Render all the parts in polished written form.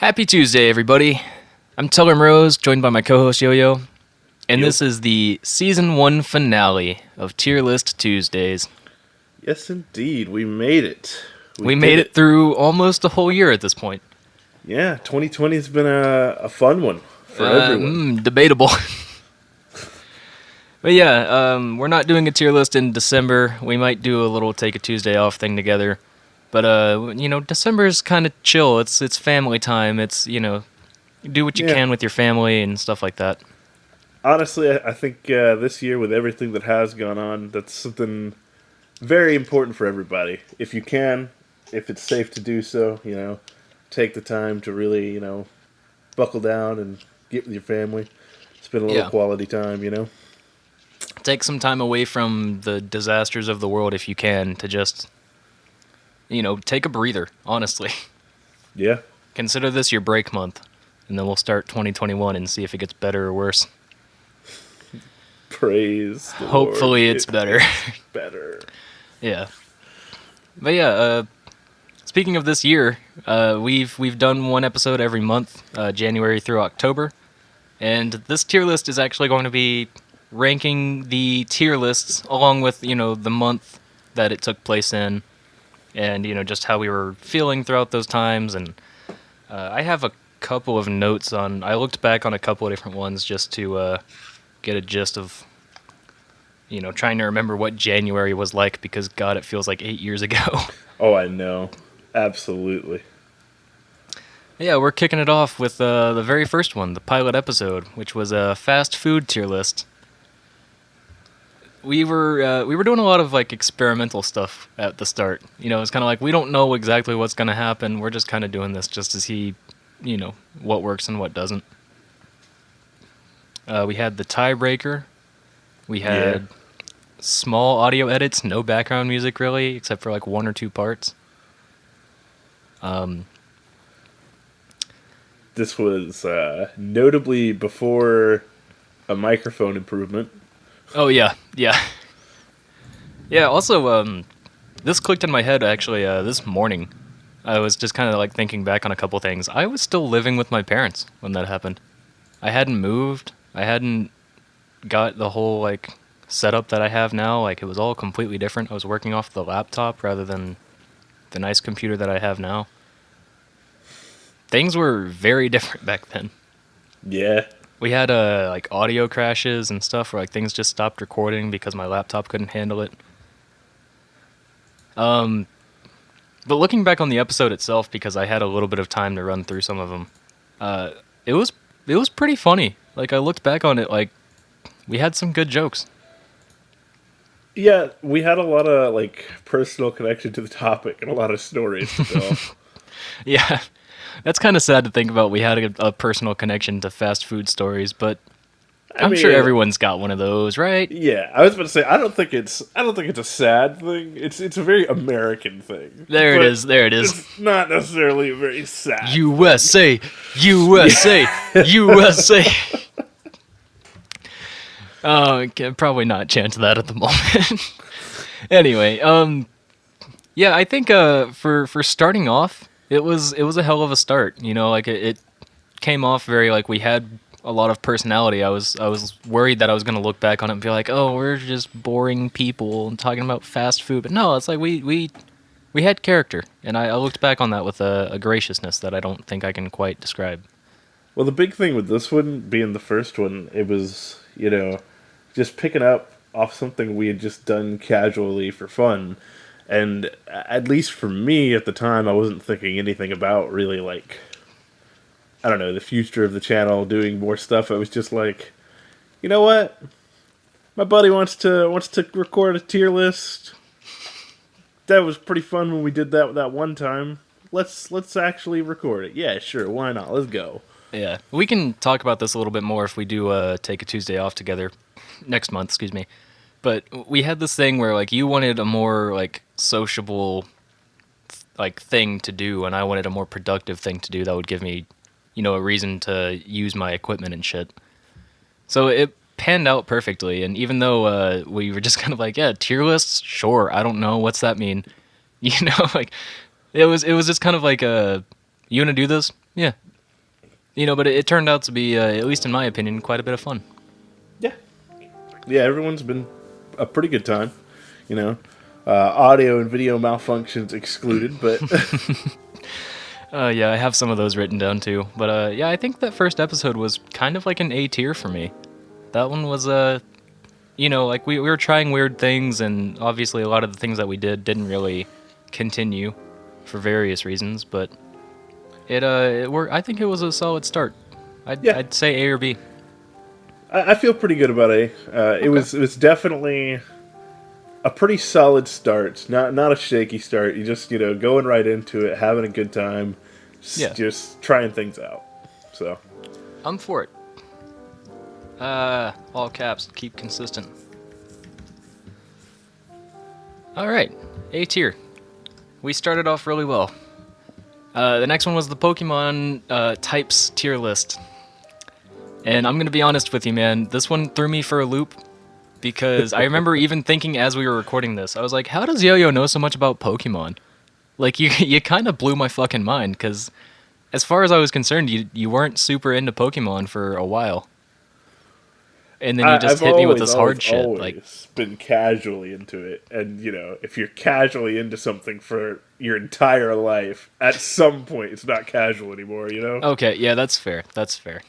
Happy Tuesday, everybody. I'm Teller Morose, joined by my co-host YOYO, and this is the Season 1 finale of Tier List Tuesdays. Yes, indeed. We made it. We made it through almost a whole year at this point. Yeah, 2020 has been a fun one for everyone. Debatable. But yeah, we're not doing a tier list in December. We might do a little take a Tuesday off thing together. But, December is kind of chill. It's family time. It's, do what you can with your family and stuff like that. Honestly, I think this year, with everything that has gone on, that's something very important for everybody. If you can, if it's safe to do so, take the time to really, buckle down and get with your family. Spend a little quality time. Take some time away from the disasters of the world if you can to just, take a breather, honestly. Yeah. Consider this your break month, and then we'll start 2021 and see if it gets better or worse. Praise the Hopefully Lord. it's better. Better. Yeah. But yeah, speaking of this year, we've done one episode every month, January through October, and this tier list is actually going to be ranking the tier lists along with, the month that it took place in, and, just how we were feeling throughout those times. And I have a couple of notes on, I looked back on a couple of different ones just to get a gist of, trying to remember what January was like, because, God, it feels like 8 years ago. Oh, I know. Absolutely. Yeah, we're kicking it off with the very first one, the pilot episode, which was a fast food tier list. We were doing a lot of experimental stuff at the start. It's kind of like we don't know exactly what's going to happen. We're just kind of doing this just to see, what works and what doesn't. We had the tiebreaker. We had small audio edits, no background music really, except for one or two parts. This was notably before a microphone improvement. Oh, yeah. Yeah, also, this clicked in my head, actually, this morning. I was just kind of, thinking back on a couple things. I was still living with my parents when that happened. I hadn't moved. I hadn't got the whole, setup that I have now. It was all completely different. I was working off the laptop rather than the nice computer that I have now. Things were very different back then. Yeah. We had audio crashes and stuff where things just stopped recording because my laptop couldn't handle it. But looking back on the episode itself, because I had a little bit of time to run through some of them, it was pretty funny. I looked back on it, we had some good jokes. Yeah, we had a lot of personal connection to the topic and a lot of stories to tell. Yeah. That's kind of sad to think about. We had a personal connection to fast food stories, but I'm sure everyone's got one of those, right? Yeah, I was about to say I don't think it's a sad thing. It's a very American thing. There it is. It's not necessarily very sad. USA, USA. Oh, can probably not chant that at the moment. Anyway, yeah, I think for starting off, it was a hell of a start. It came off very we had a lot of personality. I was worried that I was going to look back on it and be like, oh, we're just boring people and talking about fast food. But no, it's we had character, and I looked back on that with a graciousness that I don't think I can quite describe. Well, the big thing with this one being the first one, it was just picking up off something we had just done casually for fun. And at least for me at the time, I wasn't thinking anything about really I don't know, the future of the channel, doing more stuff. I was just you know what? My buddy wants to record a tier list. That was pretty fun when we did that one time. Let's actually record it. Yeah, sure, why not? Let's go. Yeah, we can talk about this a little bit more if we do take a Tuesday off together next month. Excuse me. But we had this thing where you wanted a more sociable thing to do, and I wanted a more productive thing to do that would give me, a reason to use my equipment and shit. So it panned out perfectly, and even though we were just kind of yeah, tier lists, sure, I don't know, what's that mean? It was just kind of you want to do this? Yeah, But it turned out to be, at least in my opinion, quite a bit of fun. Yeah, yeah. Everyone's been a pretty good time. You know, audio and video malfunctions excluded, but Yeah, I have some of those written down too. But yeah, I think that first episode was kind of like an A tier for me. That one was like we were trying weird things, and obviously a lot of the things that we didn't really continue for various reasons. But it worked. I think it was a solid start. yeah, I'd say A or B. I feel pretty good about A. It Okay. was definitely a pretty solid start. Not a shaky start. You just going right into it, having a good time, Yeah, just trying things out. So I'm for it. All caps. Keep consistent. All right, A tier. We started off really well. The next one was the Pokemon types tier list. And I'm going to be honest with you, man. This one threw me for a loop because I remember even thinking as we were recording this, I was like, how does Yo-Yo know so much about Pokemon? Like, you kind of blew my fucking mind because as far as I was concerned, you weren't super into Pokemon for a while. And then you just I've hit me with always, this always, hard shit. Like, always been casually into it, and if you're casually into something for your entire life, at some point it's not casual anymore. okay, yeah, that's fair. That's fair.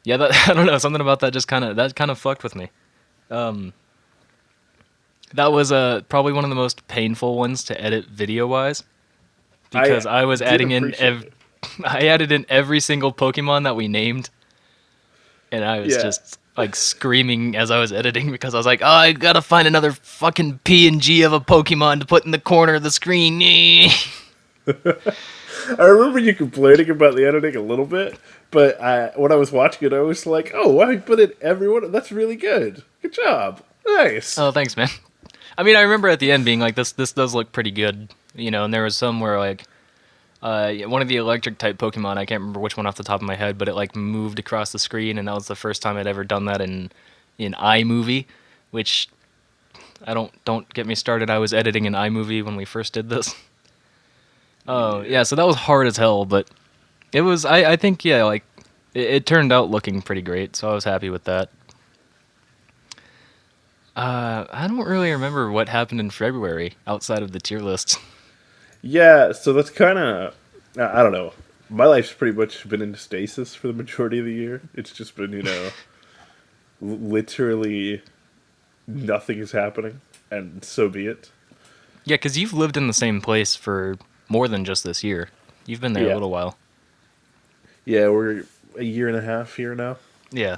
Yeah, that, I don't know, something about that just kind of fucked with me. Um, that was probably one of the most painful ones to edit video wise because I I was did adding in appreciate it. I added in every single Pokemon that we named, and I was Yeah, just like screaming as I was editing because I was like, "Oh, I gotta find another fucking PNG of a Pokemon to put in the corner of the screen." I remember you complaining about the editing a little bit, but when I was watching it, I was like, "Oh, wow, you put in everyone. That's really good. Good job. Nice." Oh, thanks, man. I mean, I remember at the end being like, "This does look pretty good," and there was some where like one of the electric type Pokemon, I can't remember which one off the top of my head, but it like moved across the screen, and that was the first time I'd ever done that in iMovie, which I don't get me started. I was editing in iMovie when we first did this. Oh Yeah. yeah, so that was hard as hell, but it was I think yeah like it turned out looking pretty great, so I was happy with that. I don't really remember what happened in February outside of the tier list. Yeah, so that's kind of, I don't know. My life's pretty much been in stasis for the majority of the year. It's just been, literally nothing is happening, and so be it. Yeah, because you've lived in the same place for more than just this year. You've been there a Yeah. little while. Yeah, we're a year and a half here now. Yeah.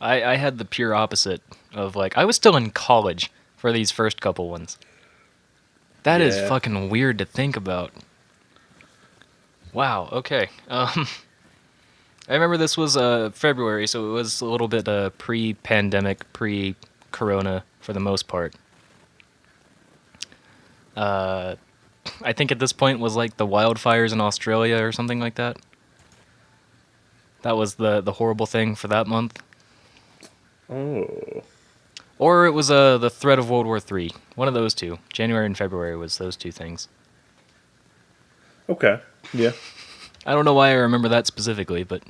I had the pure opposite of like I was still in college for these first couple ones. That is Yeah. fucking weird to think about. Wow, okay. I remember this was February, so it was a little bit pre-pandemic, pre-corona for the most part. Uh, I think at this point was like the wildfires in Australia or something like that. That was the horrible thing for that month. Oh. Or it was the threat of World War III. One of those two. January and February was those two things. Okay. Yeah. I don't know why I remember that specifically, but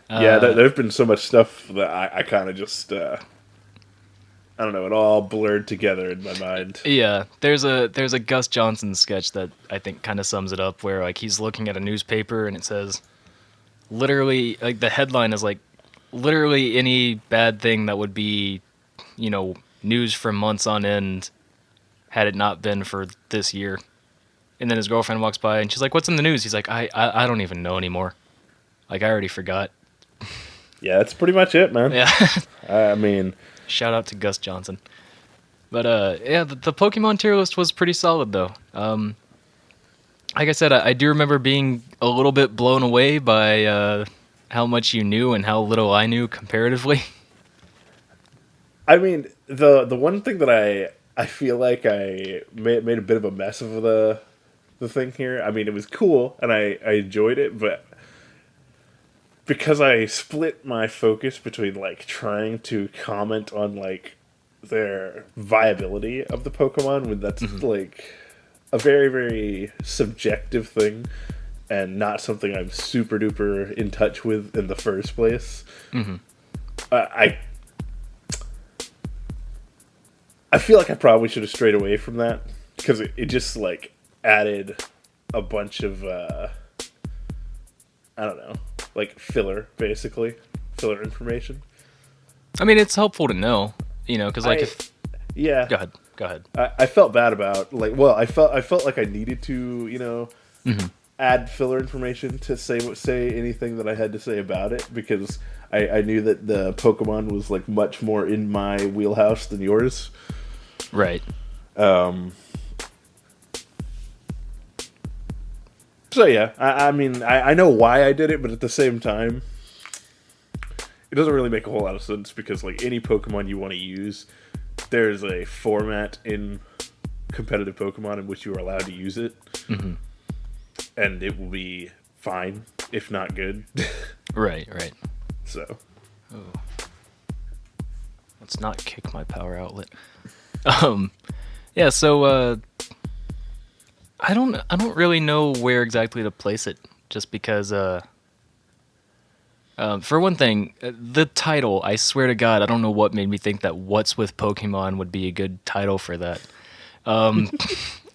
Yeah, uh, there's been so much stuff that I kind of just, I don't know, it all blurred together in my mind. yeah, there's a Gus Johnson sketch that I think kind of sums it up, where like he's looking at a newspaper and it says literally like the headline is like literally any bad thing that would be, news for months on end had it not been for this year. And then his girlfriend walks by and she's like, "What's in the news?" He's like, I don't even know anymore. Like I already forgot. Yeah, that's pretty much it, man. Yeah. I mean, Shout out to Gus Johnson. But yeah, the Pokemon tier list was pretty solid though. Like I said, I do remember being a little bit blown away by how much you knew and how little I knew comparatively. the one thing that I feel like I made a bit of a mess of the thing here. I mean, it was cool and I enjoyed it, but because I split my focus between like trying to comment on like their viability of the Pokemon when that's Mhm. like a very very subjective thing and not something I'm super duper in touch with in the first place. Mm-hmm. I I feel like I probably should have strayed away from that because it just like added a bunch of I don't know, like filler information. I mean, it's helpful to know, because like if Yeah, go ahead. I felt bad about I felt like I needed to Mm-hmm. add filler information to say anything that I had to say about it because I knew that the Pokemon was like much more in my wheelhouse than yours. Right. So yeah, I mean I know why I did it, but at the same time, it doesn't really make a whole lot of sense because like any Pokemon you want to use, there's a format in competitive Pokemon in which you are allowed to use it, Mm-hmm. and it will be fine if not good. Right. Right. So Oh, let's not kick my power outlet. Um. Yeah. So I don't really know where exactly to place it, just because for one thing, the title, I swear to God, I don't know what made me think that What's with Pokemon would be a good title for that. Um,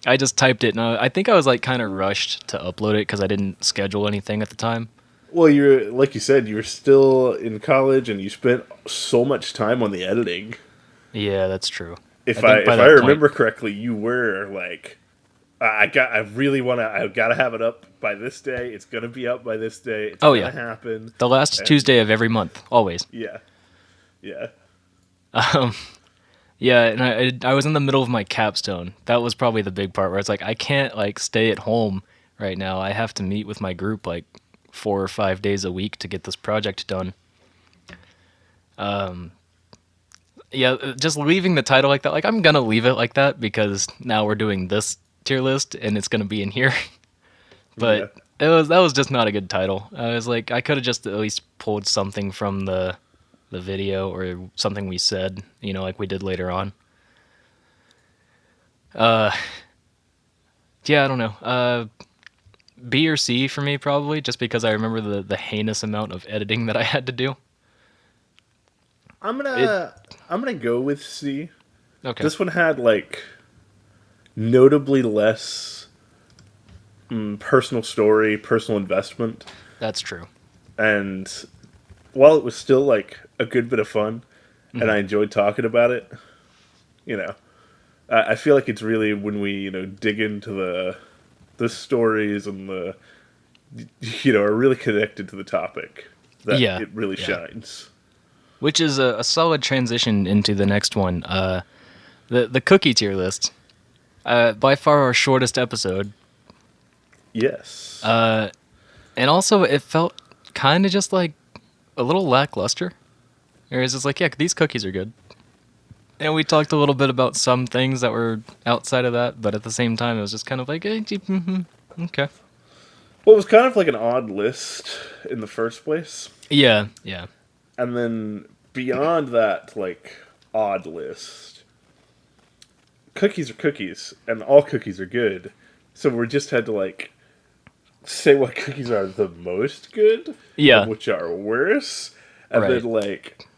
I just typed it, and I think I was like kind of rushed to upload it because I didn't schedule anything at the time. well, you're like you said, you're still in college and you spent so much time on the editing. Yeah, that's true. I If I think by if I that point, remember correctly, you were like I gotta have it up by this day. It's gonna be up by this day. It's oh gonna yeah, happen. the last And Tuesday of every month, always. yeah, yeah. Um, yeah, and I was in the middle of my capstone. That was probably the big part where it's like I can't like stay at home right now. I have to meet with my group like 4 or 5 days a week to get this project done. Yeah, just leaving the title like that. Like I'm gonna leave it like that because now we're doing this tier list and it's gonna be in here. Yeah. But that was just not a good title. I was like I could have just at least pulled something from the video or something we said, like we did later on. Uh, yeah, I don't know. B or C for me probably, just because I remember the heinous amount of editing that I had to do. I'm It gonna I'm gonna go with C. okay. This one had like notably less personal story, personal investment, That's true. and while it was still like a good bit of fun, and Hmm. I enjoyed talking about it, you know, I feel like it's really when we dig into the stories and the are really connected to the topic that Yeah, it really yeah. shines. Which is a solid transition into the next one. The cookie tier list. By far our shortest episode. Yes. And also it felt kind of just like a little lackluster. Whereas it's like, yeah, these cookies are good. And we talked a little bit about some things that were outside of that, but at the same time, it was just kind of like, okay. Well, it was kind of like an odd list in the first place. Yeah, yeah. And then beyond that, like, odd list, cookies are cookies, and all cookies are good. So we just had to, like, say what cookies are the most good and Yeah, which are worse. And then, right. like,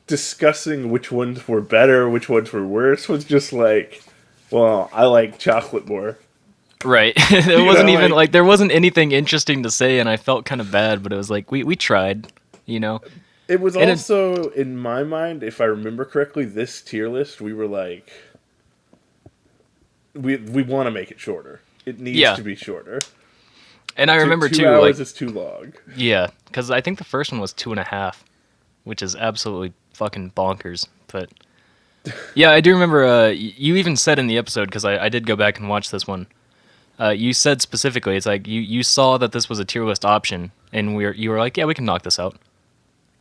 discussing which ones were better, which ones were worse was just like, well, I like chocolate more. Right. It You wasn't know, even like, like there wasn't anything interesting to say, and I felt kind of bad, but it was like we tried, you know? it was And it, also, in my mind, if I remember correctly, this tier list, we were like, we want to make it shorter. It needs yeah. to be shorter. And I remember Two too, like, hours is too long. yeah, because I think the first one was 2.5, which is absolutely fucking bonkers. But yeah, I do remember you even said in the episode, because I did go back and watch this one. You said specifically, it's like you saw that this was a tier list option, and you were like, yeah, we can knock this out.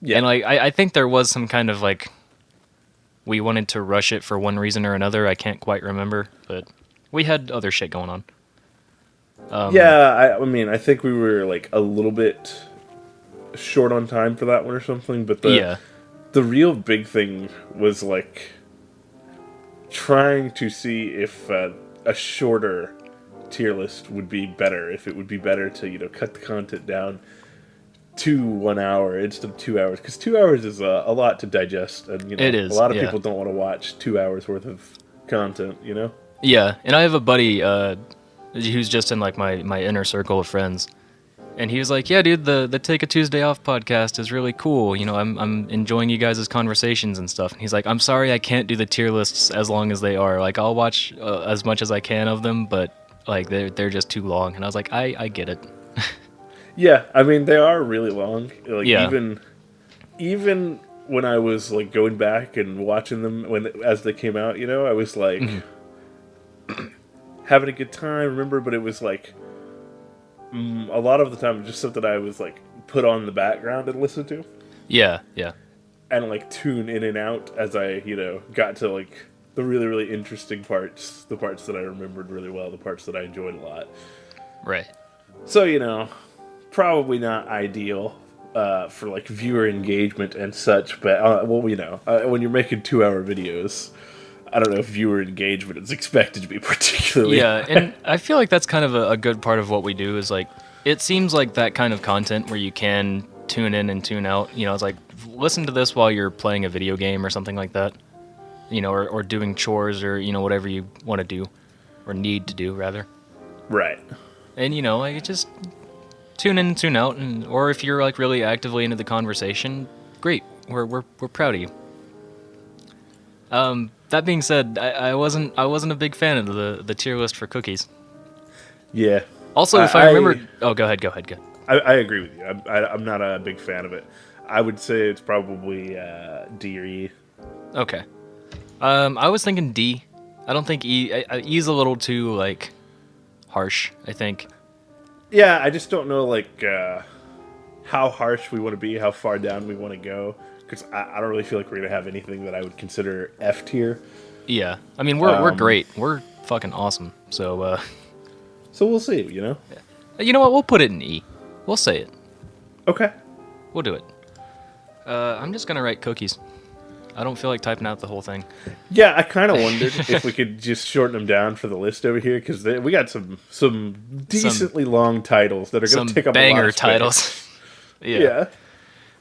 Yeah. And like I think there was some kind of like we wanted to rush it for one reason or another. I can't quite remember, but we had other shit going on. Yeah, I mean, I think we were like a little bit short on time for that one or something, but Yeah, the real big thing was like trying to see if a shorter tier list would be better, if it would be better to, cut the content down to 1 hour instead of 2 hours, because 2 hours is a lot to digest, and It a is, lot of yeah. people don't want to watch 2 hours worth of content. Yeah, and I have a buddy who's just in like my inner circle of friends, and he was like, "Yeah, dude, the Take a Tuesday Off podcast is really cool. I'm enjoying you guys' conversations and stuff." And he's like, "I'm sorry, I can't do the tier lists as long as they are. Like, I'll watch as much as I can of them, but like they're just too long." And I was like, "I get it." Yeah, I mean they are really long. Like Yeah. even when I was like going back and watching them as they came out, I was like having a good time. Remember, but it was like a lot of the time just something I was like put on the background and listen to, Yeah, yeah, and like tune in and out as I got to like the really really interesting parts, the parts that I remembered really well, the parts that I enjoyed a lot. right. So probably not ideal for like viewer engagement and such, but when you're making 2 hour videos, I don't know if viewer engagement is expected to be particularly Yeah, high. and I feel like that's kind of a good part of what we do is like, it seems like that kind of content where you can tune in and tune out. It's like, listen to this while you're playing a video game or something like that. Or doing chores or, whatever you want to do or need to do rather. Right. And, like just tune in and tune out, or if you're like really actively into the conversation, great. We're proud of you. That being said, I wasn't a big fan of the tier list for cookies. Yeah. Also, if I remember, go ahead. I agree with you. I'm not a big fan of it. I would say it's probably D or E. Okay. I was thinking D. I don't think E. E's a little too like harsh, I think. Yeah, I just don't know like how harsh we want to be, how far down we want to go, because I don't really feel like we're gonna have anything that I would consider F tier. Yeah. I mean, we're great. We're fucking awesome. So So we'll see. you know what? We'll put it in E. We'll say it. Okay. We'll do it. I'm just gonna write cookies. I don't feel like typing out the whole thing. Yeah, I kind of wondered if we could just shorten them down for the list over here, because we got some decently long titles that are going to take up a lot banger of space. titles. Yeah.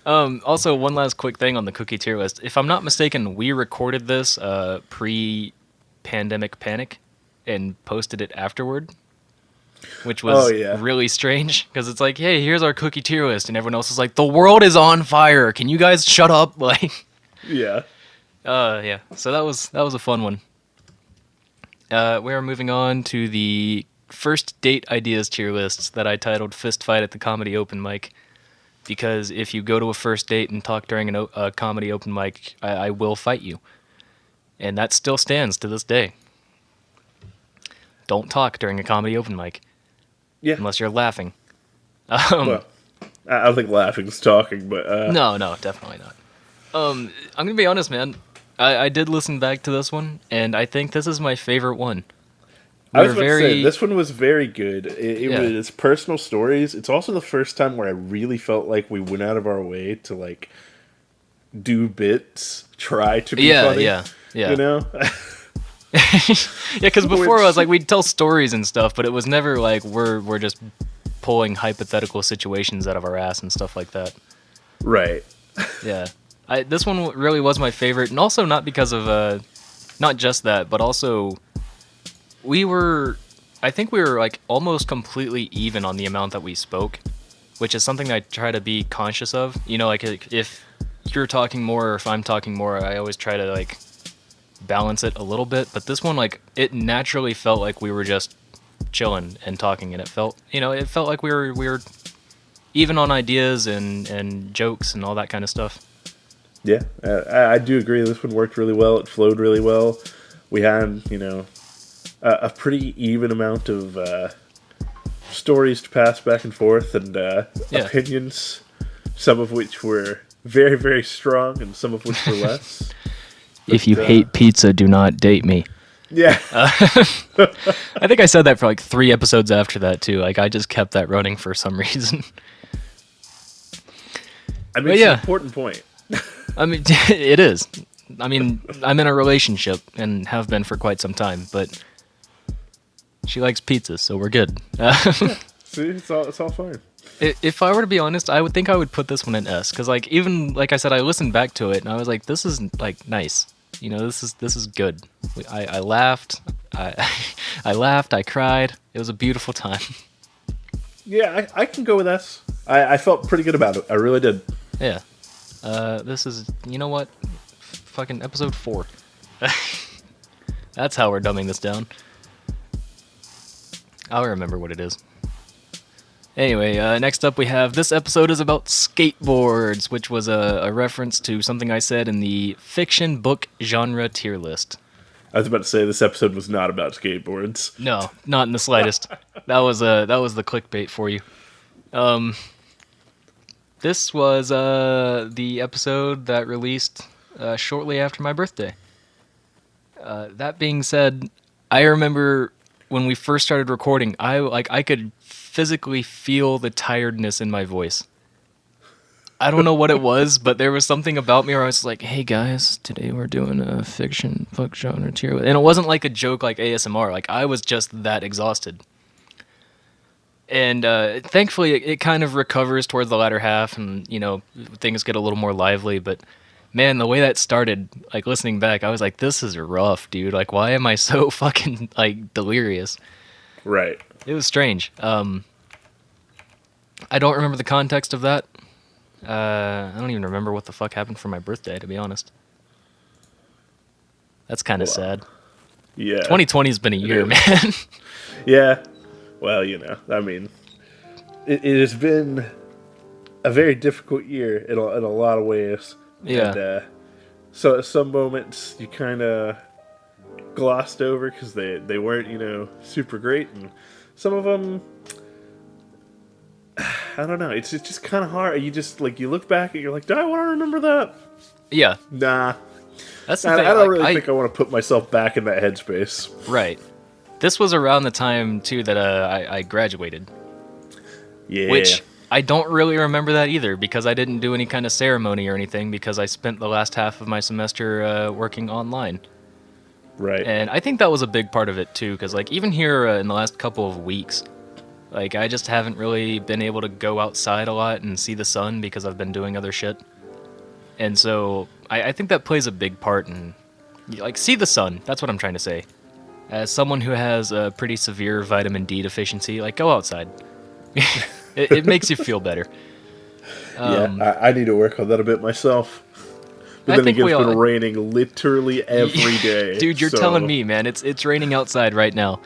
Also, one last quick thing on the cookie tier list. If I'm not mistaken, we recorded this pre-pandemic panic and posted it afterward, which was really strange because it's like, hey, here's our cookie tier list, and everyone else is like, the world is on fire. Can you guys shut up? Like. Yeah. Yeah. So that was a fun one. We are moving on to the first date ideas tier lists that I titled "Fist Fight at the Comedy Open Mic," because if you go to a first date and talk during a comedy open mic, I will fight you, and that still stands to this day. Don't talk during a comedy open mic, unless you're laughing. Well, I don't think laughing's talking, but No, definitely not. I'm gonna be honest, man. I did listen back to this one, and I think this is my favorite one. I was about to say, this one was very good. It was personal stories. It's also the first time where I really felt like we went out of our way to like do bits, try to be funny. Yeah. Yeah, because before I was like, we'd tell stories and stuff, but it was never like we're just pulling hypothetical situations out of our ass and stuff like that. Right. Yeah. This one really was my favorite, and also not because of not just that, but also I think we were like almost completely even on the amount that we spoke, which is something I try to be conscious of. Like if you're talking more or if I'm talking more, I always try to like balance it a little bit. But this one, like, it naturally felt like we were just chilling and talking, and it felt like we were even on ideas and jokes and all that kind of stuff. Yeah, I do agree. This one worked really well. It flowed really well. We had, a pretty even amount of stories to pass back and forth, and opinions, some of which were very, very strong, and some of which were less. If you hate pizza, do not date me. Yeah. I think I said that for like 3 episodes after that, too. Like, I just kept that running for some reason. I mean, it's an important point. I mean, it is. I mean, I'm in a relationship and have been for quite some time, but She likes pizza, so we're good. See, it's all fine. If I were to be honest, I would think I would put this one in S, because like even like I said, I listened back to it and I was like, this is like nice. You know, this is good. I laughed. I I laughed. I cried. It was a beautiful time. Yeah, I can go with S. I felt pretty good about it. I really did. Yeah. This is, you know what? Fucking episode 4. That's how we're dumbing this down. I'll remember what it is. Anyway, next up we have, this episode is about skateboards, which was a reference to something I said in the fiction book genre tier list. I was about to say this episode was not about skateboards. No, not in the slightest. That was the clickbait for you. This was the episode that released shortly after my birthday. That being said, I remember when we first started recording, I could physically feel the tiredness in my voice. I don't know what it was, but there was something about me where I was like, "Hey guys, today we're doing a fiction book genre tier," and it wasn't like a joke like ASMR. Like I was just that exhausted. And thankfully, it kind of recovers towards the latter half, and you know things get a little more lively. But man, the way that started, like listening back, I was like, "This is rough, dude. Like, why am I so fucking like delirious?" Right. It was strange. I don't remember the context of that. I don't even remember what the fuck happened for my birthday, to be honest. That's kind of sad. Yeah. 2020 has been a year, man. Yeah. Well, you know, I mean, it has been a very difficult year in a lot of ways. Yeah. And, so at some moments you kind of glossed over because they weren't, you know, super great, and some of them, I don't know. It's just kind of hard. You just like you look back and you're like, do I want to remember that? Yeah. Nah. That's the I thing. don't like, really think I want to put myself back in that headspace. Right. This was around the time too that I graduated. Yeah. Which I don't really remember that either, because I didn't do any kind of ceremony or anything, because I spent the last half of my semester working online. Right. And I think that was a big part of it too, because like even here in the last couple of weeks, like I just haven't really been able to go outside a lot and see the sun because I've been doing other shit. And so I think that plays a big part in, like, see the sun. That's what I'm trying to say. As someone who has a pretty severe vitamin D deficiency, like, go outside. it makes you feel better. Yeah, I need to work on that a bit myself. But I then think again, we it's been all- raining literally every day. Dude, you're so- telling me, man. It's raining outside right now.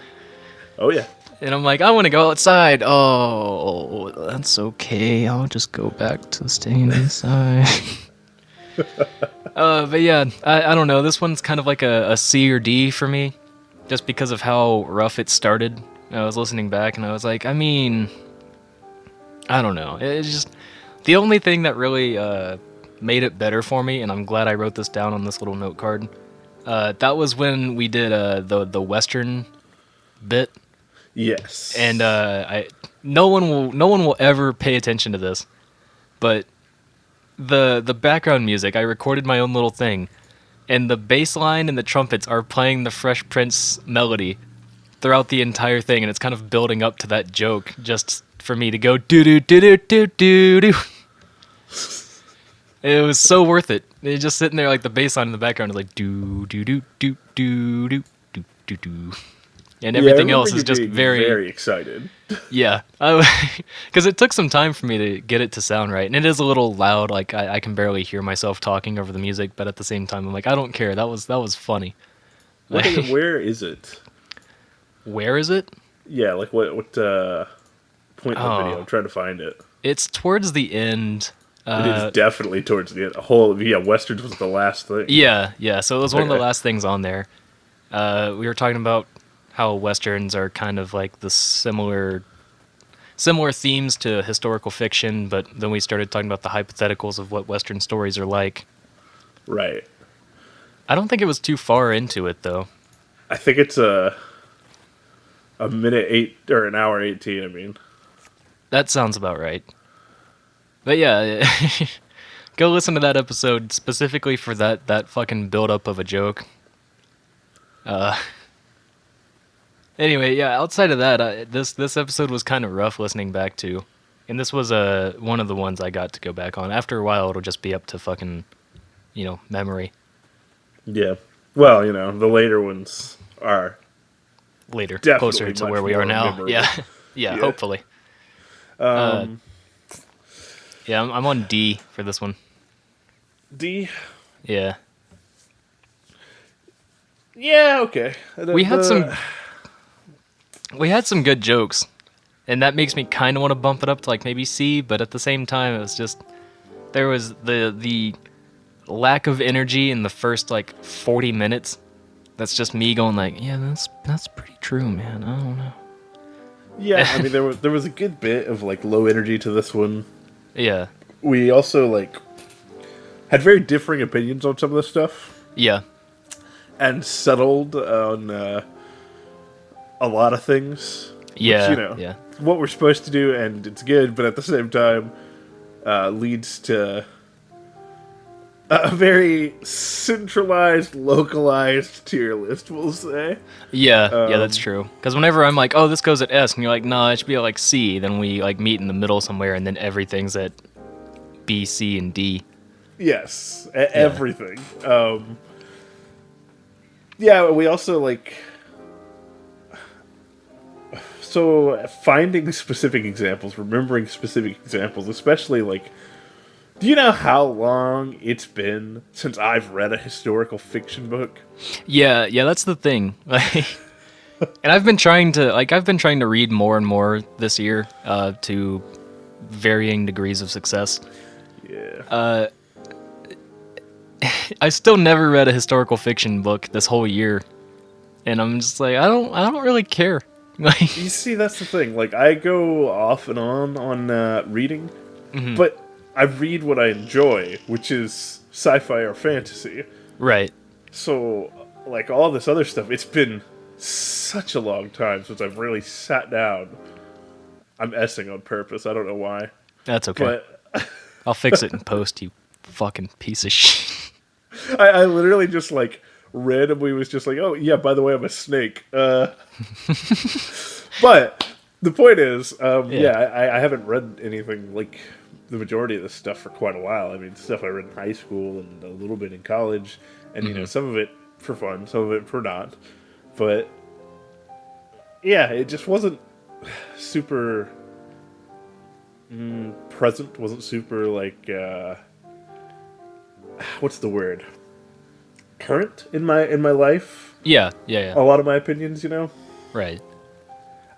Oh, yeah. And I'm like, I want to go outside. Oh, that's okay. I'll just go back to staying inside. But yeah, I don't know. This one's kind of like a C or D for me, just because of how rough it started. I was listening back and I was like, I mean, I don't know. It's just the only thing that really made it better for me, and I'm glad I wrote this down on this little note card. That was when we did the Western bit. Yes. And no one will ever pay attention to this, but the background music, I recorded my own little thing, and the bass line and the trumpets are playing the Fresh Prince melody throughout the entire thing, and it's kind of building up to that joke just for me to go do do do do do do do. It was so worth it. It's just sitting there, like the bass line in the background is like do do do do do do do do do. And everything else is just very excited. Yeah, because it took some time for me to get it to sound right, and it is a little loud. Like I can barely hear myself talking over the music, but at the same time, I'm like, I don't care. That was funny. Where is it? Where is it? Yeah, like what point in the video? I'm trying to find it. It's towards the end. It is definitely towards the end. Westerns was the last thing. Yeah. So it was one of the Okay. last things on there. We were talking about how Westerns are kind of like the similar themes to historical fiction, but then we started talking about the hypotheticals of what Western stories are like. Right. I don't think it was too far into it, though. I think it's a minute 8 or an hour 18. I mean, That sounds about right. But yeah, go listen to that episode specifically for that fucking build-up of a joke. Anyway, yeah. Outside of that, this episode was kind of rough listening back to, and this was one of the ones I got to go back on. After a while, it'll just be up to fucking memory Yeah. Well, the later ones are later, closer definitely to much where we are more now. memorable. Yeah, yeah. Yeah. Hopefully. Yeah, I'm on D for this one. D. Yeah, Yeah. Okay. we had some good jokes, and that makes me kind of want to bump it up to like maybe C. But at the same time, it was just there was the lack of energy in the first like 40 minutes. That's just me going like, yeah, that's pretty true, man. I don't know. Yeah. I mean, there was a good bit of like low energy to this one. Yeah, We also like had very differing opinions on some of this stuff, yeah, and settled on a lot of things. yeah, Which, yeah, what we're supposed to do, and it's good, but at the same time, leads to a very centralized, localized tier list, we'll say. yeah. That's true. Because whenever I'm like, oh, this goes at S, and you're like, no, it should be at like C. Then we like meet in the middle somewhere, and then everything's at B, C, and D. Yes, everything. Yeah, we also like. So, finding specific examples, remembering specific examples, especially like. Do you know how long it's been since I've read a historical fiction book? Yeah, that's the thing. And I've been trying to read more and more this year, to varying degrees of success. Yeah. I still never read a historical fiction book this whole year, and I'm just like, I don't really care. Like, You see, that's the thing. Like, I go off and on reading, but I read what I enjoy, which is sci-fi or fantasy. right. So, like, all this other stuff, it's been such a long time since I've really sat down. I'm S-ing on purpose. I don't know why. That's okay. But I'll fix it in post, you fucking piece of shit. I literally just, like, randomly was just like, oh, yeah, by the way, I'm a snake. But the point is, I haven't read anything like the majority of this stuff for quite a while. I mean, stuff I read in high school and a little bit in college, and some of it for fun, some of it for not. But yeah, it just wasn't super present. Wasn't super like what's the word? Current in my life. Yeah. A lot of my opinions. Right.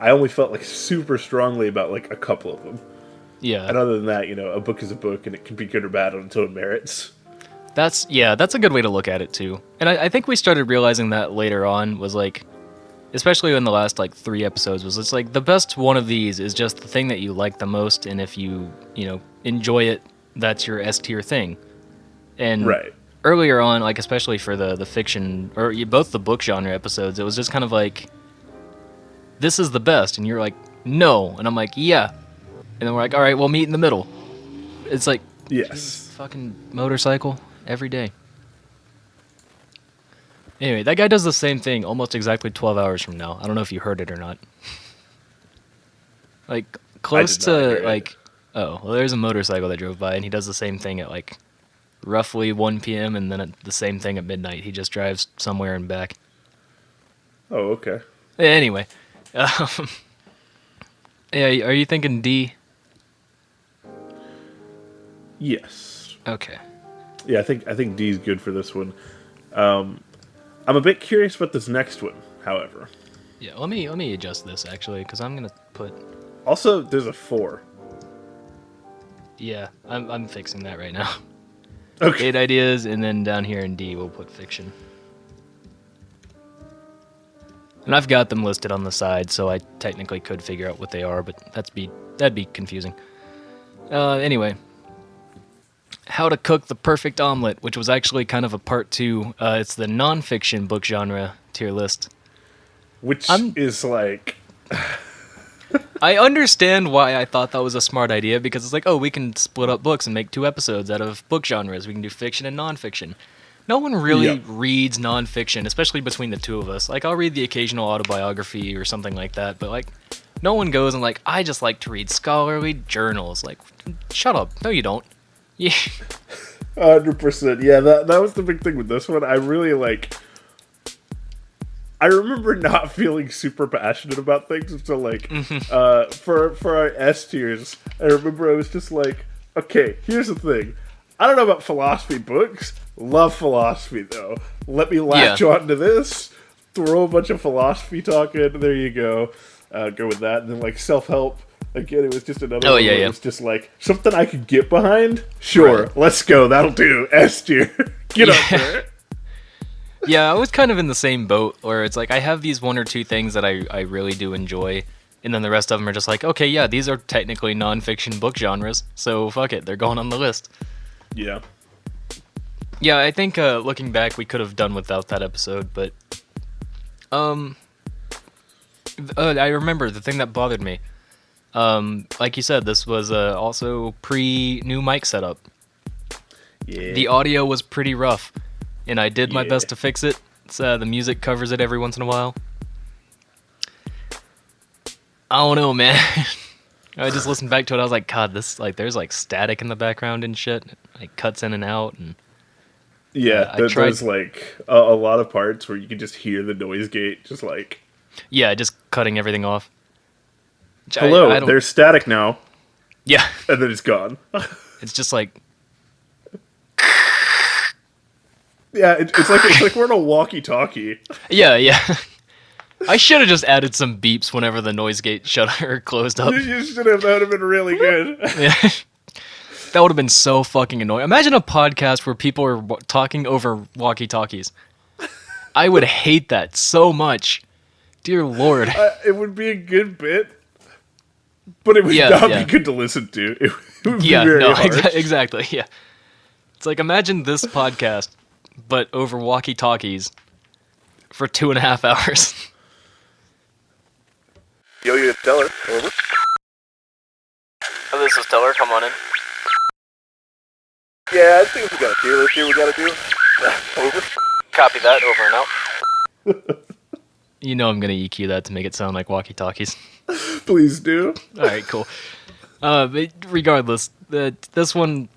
I only felt like super strongly about like a couple of them. Yeah. And other than that, a book is a book, and it can be good or bad on its own merits. That's a good way to look at it too. And I think we started realizing that later on was like, especially in the last like 3 episodes, was it's like the best one of these is just the thing that you like the most, and if you enjoy it, that's your S tier thing. And Right. earlier on, like especially for the fiction or both the book genre episodes, it was just kind of like, this is the best, and you're like, no, and I'm like, yeah, and then we're like, all right, we'll meet in the middle. It's like, Yes. fucking motorcycle every day. Anyway, that guy does the same thing almost exactly 12 hours from now. I don't know if you heard it or not. Like, close did not hear to, it. like, oh, well, there's a motorcycle that drove by, and he does the same thing at, like, roughly 1 p.m., and then the same thing at midnight. He just drives somewhere and back. Oh, okay. Anyway. Yeah, are you thinking D? Yes. Okay. Yeah, I think D's good for this one. I'm a bit curious about this next one, however. Yeah, let me adjust this, actually, because I'm going to put... Also, there's a 4. Yeah, I'm fixing that right now. Okay. 8 ideas, and then down here in D, we'll put fiction. And I've got them listed on the side, so I technically could figure out what they are, but that'd be confusing. Anyway. How to Cook the Perfect Omelet, which was actually kind of a part 2. It's the non-fiction book genre tier list. Which is like... I understand why I thought that was a smart idea, because it's like, oh, we can split up books and make 2 episodes out of book genres. We can do fiction and non-fiction. no one really Yeah. reads nonfiction, especially between the two of us. Like, I'll read the occasional autobiography or something like that, but like, no one goes and like, I just like to read scholarly journals. Like, shut up. No, you don't. Yeah. 100%. Yeah, that was the big thing with this one. I really like. I remember not feeling super passionate about things until like for our S tiers. I remember I was just like, okay, here's the thing. I don't know about philosophy books. Love philosophy though. Let me latch on to this. Throw a bunch of philosophy talk in. There you go. Go with that. And then like self-help. Again, it was just another one where it was just like something I could get behind. Sure, let's go. That'll do. S tier. Get up there. Yeah, I was kind of in the same boat where it's like I have these one or two things that I really do enjoy, and then the rest of them are just like, okay, yeah, these are technically nonfiction book genres, so fuck it, they're going on the list. Yeah. Yeah, I think looking back, we could have done without that episode, but I remember the thing that bothered me. Like you said, this was also pre-new mic setup. Yeah. The audio was pretty rough, and I did my best to fix it. The music covers it every once in a while. I don't know, man. I just listened back to it. I was like, God, this there's like static in the background and shit. Like cuts in and out, and there's like a lot of parts where you can just hear the noise gate, just like just cutting everything off. Hello, there's static now. Yeah, and then it's gone. It's just like. Yeah, it's like we're in a walkie-talkie. Yeah. I should have just added some beeps whenever the noise gate shut or closed up. You should have. That would have been really good. Yeah. That would have been so fucking annoying. Imagine a podcast where people are talking over walkie-talkies. I would hate that so much. Dear Lord. It would be a good bit, but it would not be good to listen to. It would be very harsh. Exactly. Yeah. It's like, imagine this podcast, but over walkie-talkies for 2.5 hours. Yo, Teller. Over. This is Teller. Come on in. Yeah, I think we got a deal here we gotta do. Over. Copy that. Over and out. You know I'm gonna EQ that to make it sound like walkie-talkies. Please do. Alright, cool. But regardless, this one...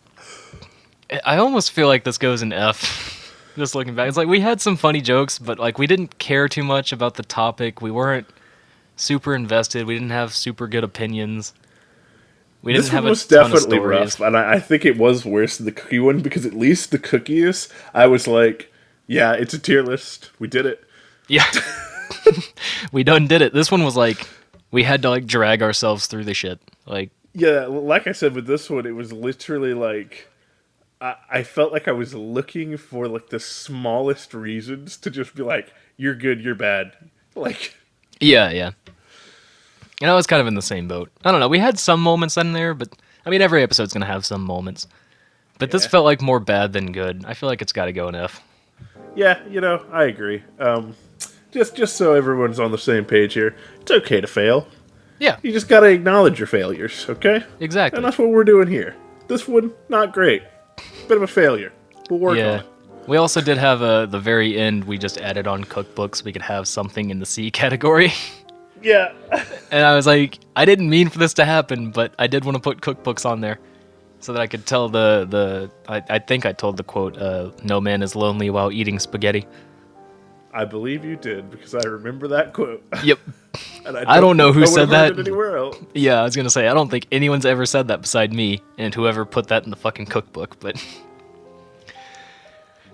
I almost feel like this goes in F. Just looking back. It's like we had some funny jokes, but like we didn't care too much about the topic. We weren't super invested. We didn't have super good opinions. We didn't have a ton of stories. This was definitely rough, and I think it was worse than the cookie one, because at least the cookies, I was like, yeah, it's a tier list. We did it. Yeah. We done did it. This one was like, we had to like drag ourselves through the shit. Like, yeah, like I said with this one, it was literally like, I felt like I was looking for like the smallest reasons to just be like, you're good, you're bad. Like, yeah. And I was kind of in the same boat. I don't know. We had some moments in there, but I mean, every episode's gonna have some moments. But this felt like more bad than good. I feel like it's got to go in F. Yeah, I agree. Just so everyone's on the same page here, it's okay to fail. Yeah. You just gotta acknowledge your failures, okay? Exactly. And that's what we're doing here. This one, not great. Bit of a failure. We'll work on it. We also did have the very end, we just added on cookbooks. We could have something in the C category. Yeah. And I was like, I didn't mean for this to happen, but I did want to put cookbooks on there so that I could tell I think I told the quote, no man is lonely while eating spaghetti. I believe you did, because I remember that quote. Yep. And I don't know who said that. Anywhere else. Yeah, I was going to say, I don't think anyone's ever said that beside me and whoever put that in the fucking cookbook, but...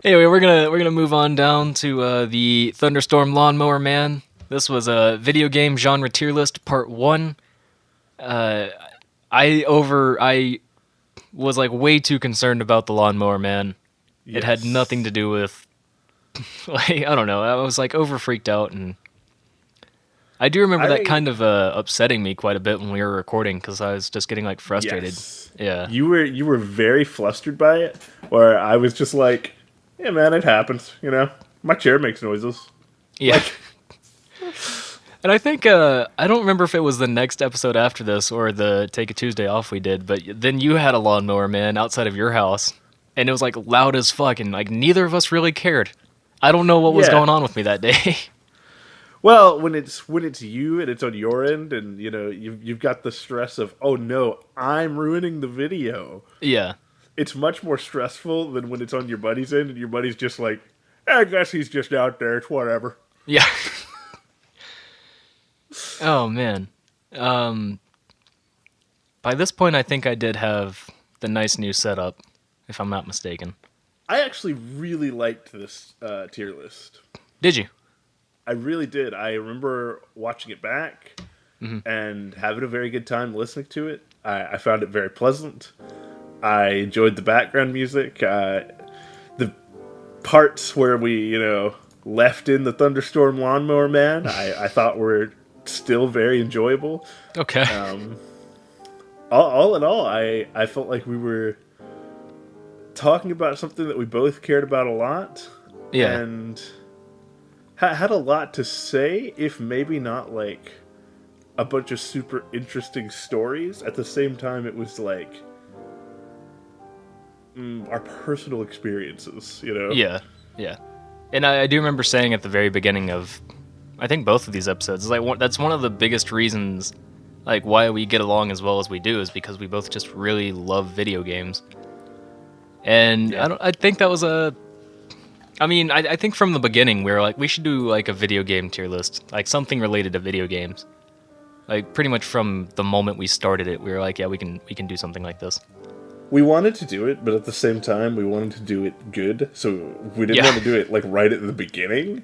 Anyway, we're gonna move on down to the Thunderstorm Lawnmower Man. This was a video game genre tier list, part 1. I was like way too concerned about the Lawnmower Man. Yes. It had nothing to do with, like, I don't know. I was like over freaked out, and I do remember that kind of upsetting me quite a bit when we were recording, because I was just getting like frustrated. Yes. Yeah, you were very flustered by it, where I was just like, yeah, man, it happens. My chair makes noises. Yeah. Like, and I think, I don't remember if it was the next episode after this or the Take a Tuesday Off we did, but then you had a Lawnmower Man outside of your house, and it was like loud as fuck, and like neither of us really cared. I don't know what was Yeah. going on with me that day. Well, when it's you and it's on your end, and you've got the stress of, oh no, I'm ruining the video. Yeah. It's much more stressful than when it's on your buddy's end, and your buddy's just like, I guess he's just out there. It's whatever. Yeah. Oh man. Um, by this point, I think I did have the nice new setup, if I'm not mistaken. I actually really liked this tier list. Did you? I really did. I remember watching it back and having a very good time listening to it. I found it very pleasant. I enjoyed the background music. The parts where we, left in the thunderstorm lawnmower man, I thought were still very enjoyable. Okay. All in all, I felt like we were talking about something that we both cared about a lot. Yeah. And had a lot to say, if maybe not like a bunch of super interesting stories. At the same time, it was like our personal experiences, Yeah. Yeah. And I do remember saying at the very beginning of, I think both of these episodes, that's one of the biggest reasons, like why we get along as well as we do, is because we both just really love video games. And Yeah. I think that was I think from the beginning we were like, we should do like a video game tier list, like something related to video games. Like pretty much from the moment we started it, we were like, yeah, we can do something like this. We wanted to do it, but at the same time, we wanted to do it good. So we didn't want to do it like right at the beginning,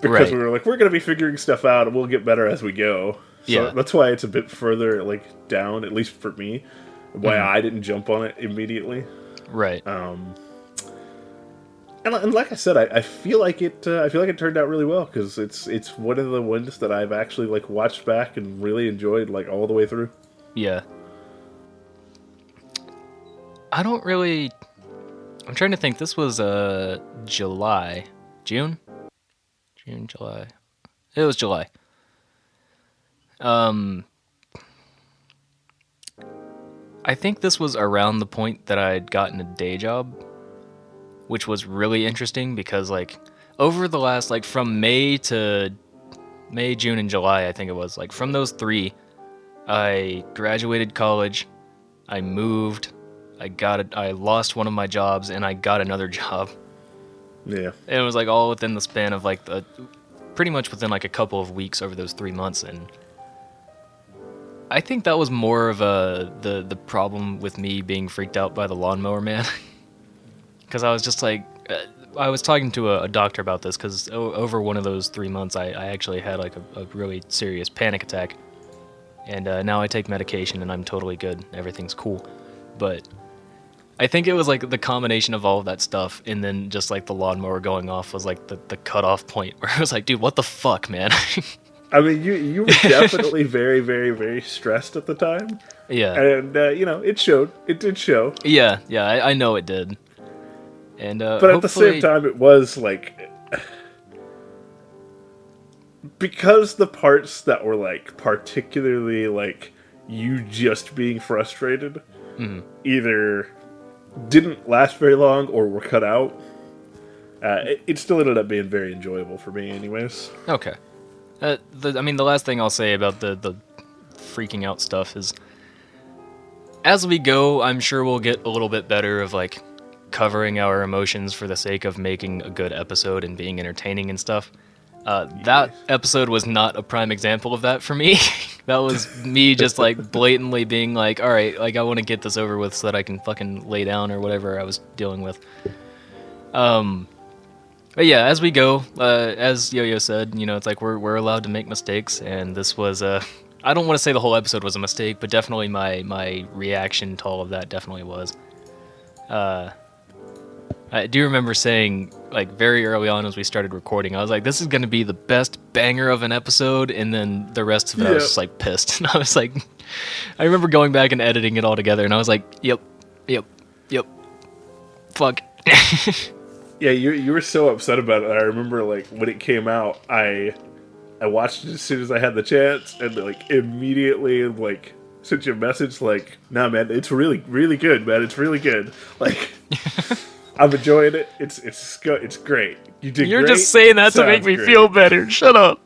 because Right. we were like, we're going to be figuring stuff out, and we'll get better as we go. So Yeah. that's why it's a bit further like down, at least for me. Why I didn't jump on it immediately. Right. And like I said, I feel like it. I feel like it turned out really well, because it's one of the ones that I've actually like watched back and really enjoyed like all the way through. Yeah. I don't really. I'm trying to think. This was July, June, July. It was July. I think this was around the point that I'd gotten a day job, which was really interesting because like over the last like from May, June, and July, I think it was like from those three, I graduated college, I moved, I lost one of my jobs, and I got another job. Yeah. And it was like all within the span of like pretty much within like a couple of weeks over those 3 months, and I think that was more of the problem with me being freaked out by the lawnmower man, because I was just like, I was talking to a doctor about this because over one of those 3 months, I actually had like a really serious panic attack, and now I take medication and I'm totally good, everything's cool, but I think it was like the combination of all of that stuff, and then just like the lawnmower going off was like the cutoff point where I was like, dude, what the fuck, man? I mean, you were definitely very, very, very stressed at the time. Yeah. And, it showed. It did show. Yeah, I know it did. And But at the same time, it was, like... Because the parts that were, like, particularly, like, you just being frustrated, either didn't last very long or were cut out, it still ended up being very enjoyable for me anyways. Okay. The last thing I'll say about the freaking out stuff is, as we go, I'm sure we'll get a little bit better of like covering our emotions for the sake of making a good episode and being entertaining and stuff. That episode was not a prime example of that for me. That was me just like blatantly being like, all right, like I want to get this over with so that I can fucking lay down or whatever I was dealing with. But yeah, as we go, as Yo-Yo said, it's like we're allowed to make mistakes, and this was I don't want to say the whole episode was a mistake, but definitely my reaction to all of that definitely was. I do remember saying, like, very early on as we started recording, I was like, this is going to be the best banger of an episode, and then the rest of it I was just, like, pissed. And I was like, I remember going back and editing it all together, and I was like, yep, fuck. Yeah, you were so upset about it. I remember, like, when it came out, I watched it as soon as I had the chance, and, like, immediately, like, sent you a message, like, nah, man, it's really, really good, man, it's really good. Like... I'm enjoying it. It's great. You did You're great. just saying that to make Sounds me great. feel better. Shut up.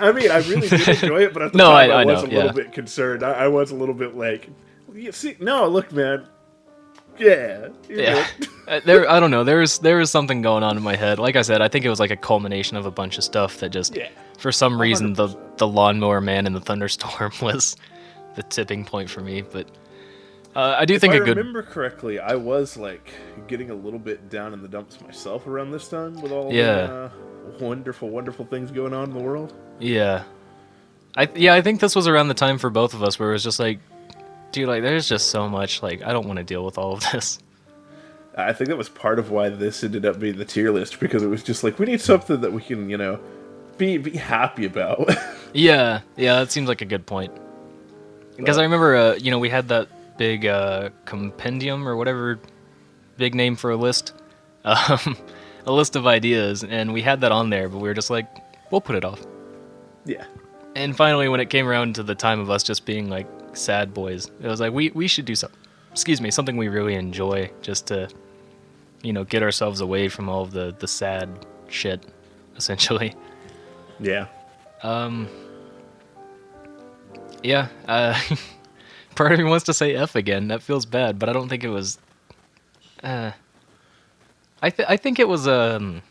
I mean, I really did enjoy it, but at the No, time, I I was know. a little Yeah. bit concerned. I was a little bit like, you see, no, look, man, yeah, you're Yeah. good. I don't know. There was something going on in my head. Like I said, I think it was like a culmination of a bunch of stuff that just, Yeah, for some reason, the 100%. the lawnmower man and the thunderstorm was the tipping point for me. But I do If think I a good. remember correctly, I was like getting a little bit down in the dumps myself around this time with all the Yeah. wonderful, wonderful things going on in the world. Yeah. I think this was around the time for both of us where it was just like, dude, like there's just so much, like I don't want to deal with all of this. I think that was part of why this ended up being the tier list because it was just like we need something that we can, be happy about. Yeah, that seems like a good point. Because I remember, we had that big compendium or whatever, big name for a list, um, a list of ideas, and we had that on there, but we were just like, we'll put it off. Yeah. And finally, when it came around to the time of us just being like sad boys, it was like we should do something. Excuse me, something we really enjoy, just to, get ourselves away from all of the sad shit, essentially. Yeah. Yeah. Part of me wants to say F again. That feels bad, but I don't think it was. I think it was I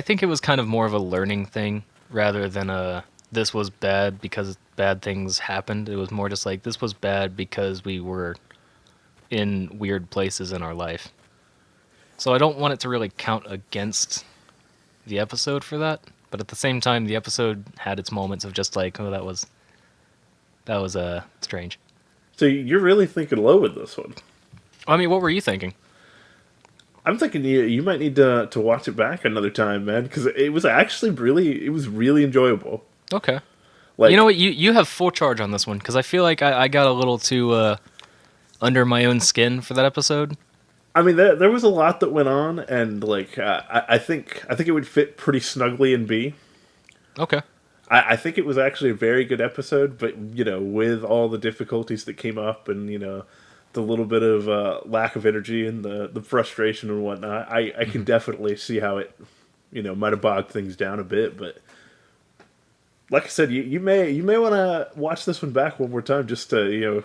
think it was kind of more of a learning thing rather than this was bad because bad things happened. It was more just like this was bad because we were in weird places in our life. So I don't want it to really count against the episode for that, but at the same time the episode had its moments of just like, oh, that was strange. So you're really thinking low with this one. I mean, what were you thinking? I'm thinking you might need to watch it back another time, man, because it was actually really enjoyable. Okay. Like, You know what? You have full charge on this one because I feel like I got a little too under my own skin for that episode. I mean, there was a lot that went on, and like I think it would fit pretty snugly in B. Okay. I think it was actually a very good episode, but with all the difficulties that came up, and the little bit of lack of energy and the frustration and whatnot, I can definitely see how it might have bogged things down a bit. But like I said, you may want to watch this one back one more time just to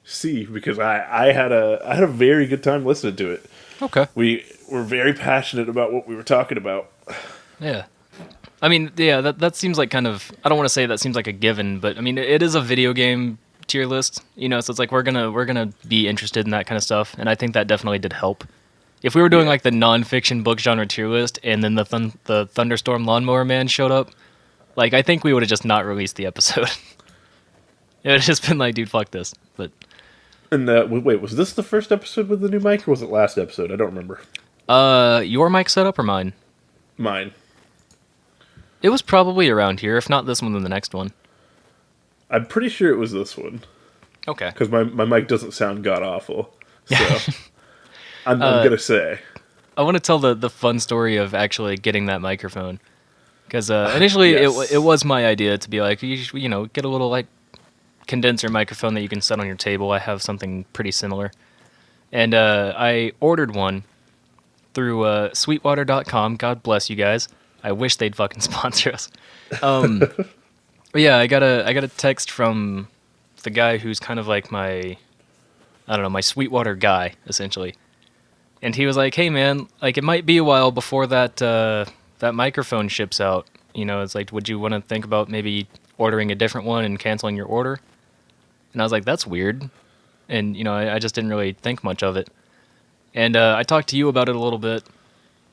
see, because I had a very good time listening to it. Okay. We were very passionate about what we were talking about. Yeah. I mean, yeah, that seems like kind of, I don't want to say that seems like a given, but I mean, it is a video game tier list, so it's like we're gonna be interested in that kind of stuff, and I think that definitely did help. If we were doing like the non-fiction book genre tier list, and then the Thunderstorm Lawnmower Man showed up, like I think we would have just not released the episode. It would have just been like, dude, fuck this. But And wait, was this the first episode with the new mic, or was it last episode? I don't remember. your mic setup or mine? Mine. It was probably around here, if not this one, then the next one. I'm pretty sure it was this one, Okay. because my mic doesn't sound god awful. So I'm gonna say. I want to tell the fun story of actually getting that microphone. Because initially Yes. it was my idea to be like, get a little like condenser microphone that you can set on your table. I have something pretty similar. And I ordered one through sweetwater.com. God bless you guys. I wish they'd fucking sponsor us. But yeah, I got a text from the guy who's kind of like my, I don't know, my Sweetwater guy, essentially. And he was like, hey man, like it might be a while before that microphone ships out. It's like, would you want to think about maybe ordering a different one and canceling your order? And I was like, that's weird. And, I just didn't really think much of it. And I talked to you about it a little bit.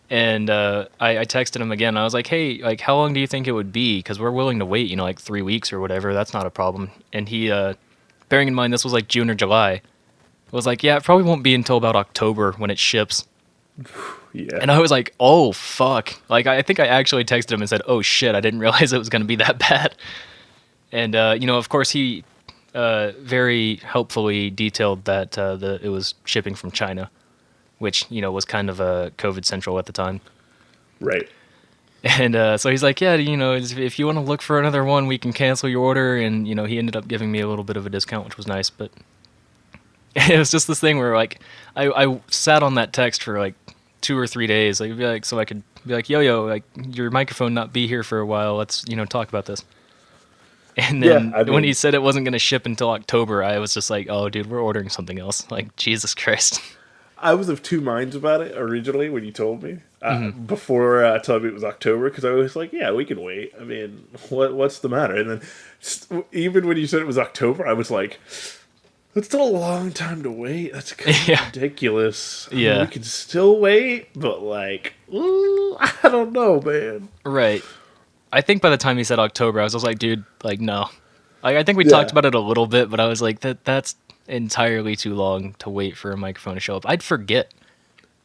And I texted him again. I was like, hey, like, how long do you think it would be? Because we're willing to wait, like 3 weeks or whatever. That's not a problem. And he, bearing in mind this was like June or July, was like, yeah, it probably won't be until about October when it ships. Yeah. And I was like, oh, fuck. Like, I think I actually texted him and said, oh, shit, I didn't realize it was going to be that bad. And, of course, he very helpfully detailed that it was shipping from China, which, was kind of COVID central at the time. Right. And so he's like, yeah, if you want to look for another one, we can cancel your order. And, he ended up giving me a little bit of a discount, which was nice. But It was just this thing where like I sat on that text for like 2 or 3 days. Like, be like, so I could be like, yo, like your microphone not be here for a while. Let's talk about this. And Yeah, then I when he mean, said it wasn't going to ship until October, I was just like, oh, dude, we're ordering something else. Like, Jesus Christ. I was of two minds about it originally when you told me. Hmm. Before told me it was October, because I was like, yeah, we can wait. I mean, what's the matter? And then even when you said it was October, I was like, that's still a long time to wait. That's kind of Yeah. ridiculous. I mean, we Yeah. can still wait, but like, ooh, I don't know, man. Right. I think by the time he said October, I was just like, dude, like, no. Like, I think we talked Yeah, about it a little bit, but I was like, that's entirely too long to wait for a microphone to show up. I'd forget.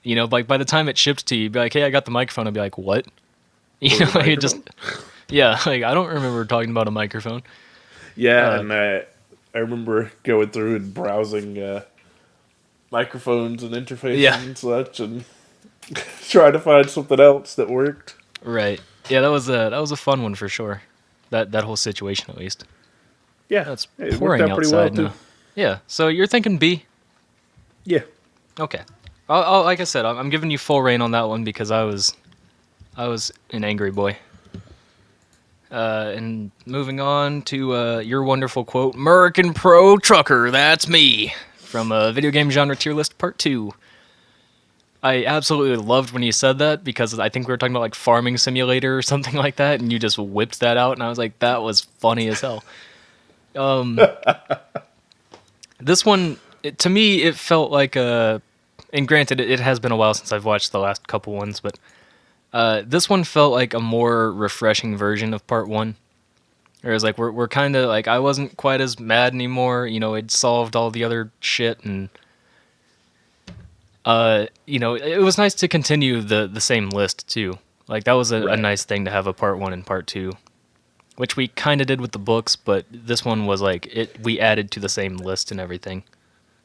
Like by the time it shipped to you, you'd be like, hey, I got the microphone. I'd be like, what? what was a Like it just, microphone? yeah, like I don't remember talking about a microphone. Yeah, Uh, and I remember going through and browsing microphones and interfaces yeah, and such, and trying to find something else that worked. right. Yeah, that was a fun one for sure. That whole situation at least. Yeah, That's it worked pouring out pretty well outside too. now. Yeah, so you're thinking B? Yeah, Okay. Like I said, I'm giving you full reign on that one because I was an angry boy. And moving on to your wonderful quote, "American Pro Trucker, that's me," from Video Game Genre Tier List Part 2. I absolutely loved when you said that because I think we were talking about like Farming Simulator or something like that, and you just whipped that out, and I was like, that was funny as hell. Um, this one, to me, it felt like a. And granted, it has been a while since I've watched the last couple ones, but this one felt like a more refreshing version of Part 1. Whereas like we're kind of like I wasn't quite as mad anymore. It solved all the other shit, and it was nice to continue the same list too. Like that was a right. nice thing to have a part 1 and part 2, which we kind of did with the books, but this one was like it. We added to the same list and everything.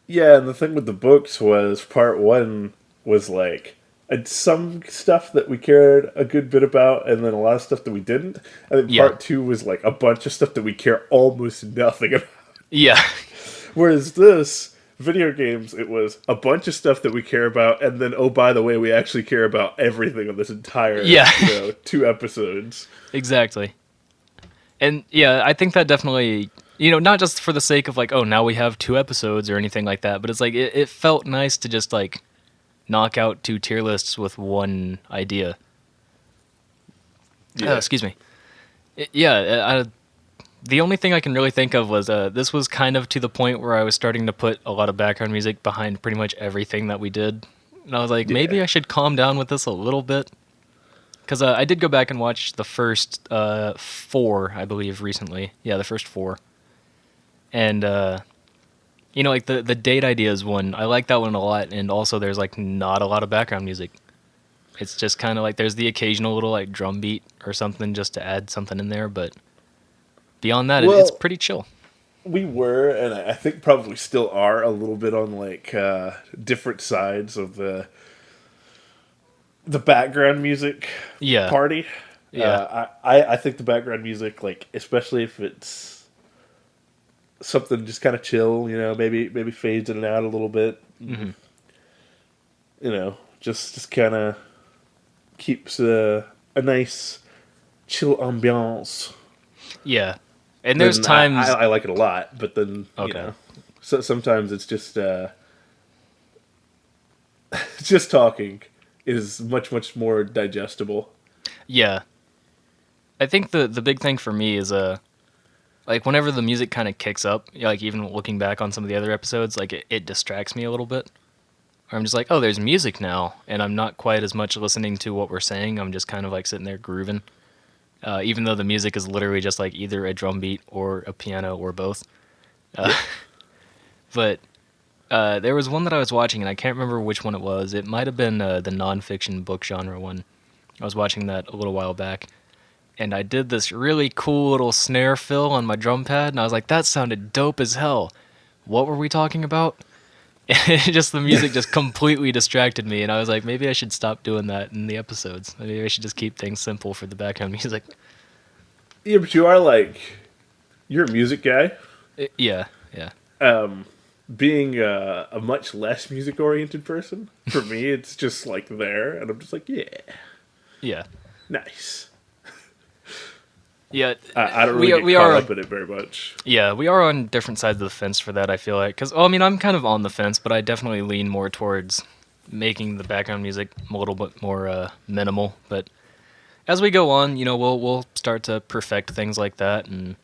Yeah, and the thing with the books was part one was like some stuff that we cared a good bit about, and then a lot of stuff that we didn't. And then Yeah, part two was like a bunch of stuff that we care almost nothing about. yeah, Whereas this video games, it was a bunch of stuff that we care about, and then oh by the way, we actually care about everything on this entire yeah, 2 episodes. exactly. And yeah, I think that definitely, not just for the sake of like, oh, now we have 2 episodes or anything like that, but it's like it felt nice to just like knock out 2 tier lists with one idea. Yeah, Excuse me. Yeah, the only thing I can really think of was this was kind of to the point where I was starting to put a lot of background music behind pretty much everything that we did. And I was like, yeah. maybe I should calm down with this a little bit. Because I did go back and watch the first 4, I believe, recently. Yeah, the first 4. And, like the date ideas one, I like that one a lot. And also, there's like not a lot of background music. It's just kind of like there's the occasional little like drum beat or something just to add something in there. But beyond that, it's Well, pretty chill. we were, and I think probably still are, a little bit on like different sides of the background music Yeah, party. yeah, I think the background music, like especially if it's something just kind of chill, maybe fades in and out a little bit, hmm, just kind of keeps a nice chill ambiance. yeah. And there's Then times. I like it a lot, but then Okay. so sometimes it's just just talking is much more digestible. Yeah, I think the big thing for me is like whenever the music kind of kicks up, like even looking back on some of the other episodes, like it distracts me a little bit. Or I'm just like, oh, there's music now, and I'm not quite as much listening to what we're saying. I'm just kind of like sitting there grooving, even though the music is literally just like either a drum beat or a piano or both. Uh, Yep. but there was one that I was watching, and I can't remember which one it was. It might have been the nonfiction book genre one. I was watching that a little while back, and I did this really cool little snare fill on my drum pad, and I was like, that sounded dope as hell. What were we talking about? Just the music just completely distracted me, and I was like, maybe I should stop doing that in the episodes. Maybe I should just keep things simple for the background music. Yeah, but you are like you're a music guy. Yeah, yeah, being a much less music oriented person, for me, it's just like there, and I'm just like, yeah, Yeah. nice. Yeah, I don't really we get we caught are up in it very much. yeah, we are on different sides of the fence for that. I feel like because I mean I'm kind of on the fence, but I definitely lean more towards making the background music a little bit more minimal. But as we go on, we'll start to perfect things like that, and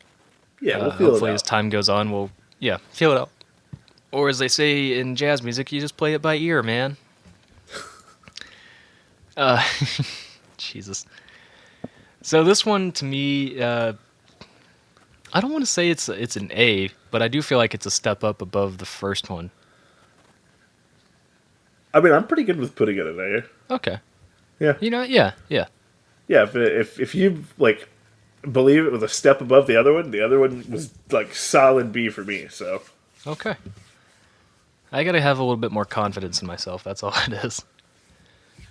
Yeah, we'll feel it hopefully as out. time goes on, we'll feel it out. Or as they say in jazz music, you just play it by ear, man. Uh, Jesus. So this one to me, I don't want to say it's an A, but I do feel like it's a step up above the first one. I mean, I'm pretty good with putting it in there. Okay. Yeah, Yeah, yeah. yeah. If you like believe it was a step above the other one was like solid B for me. So Okay. I gotta have a little bit more confidence in myself. That's all it is.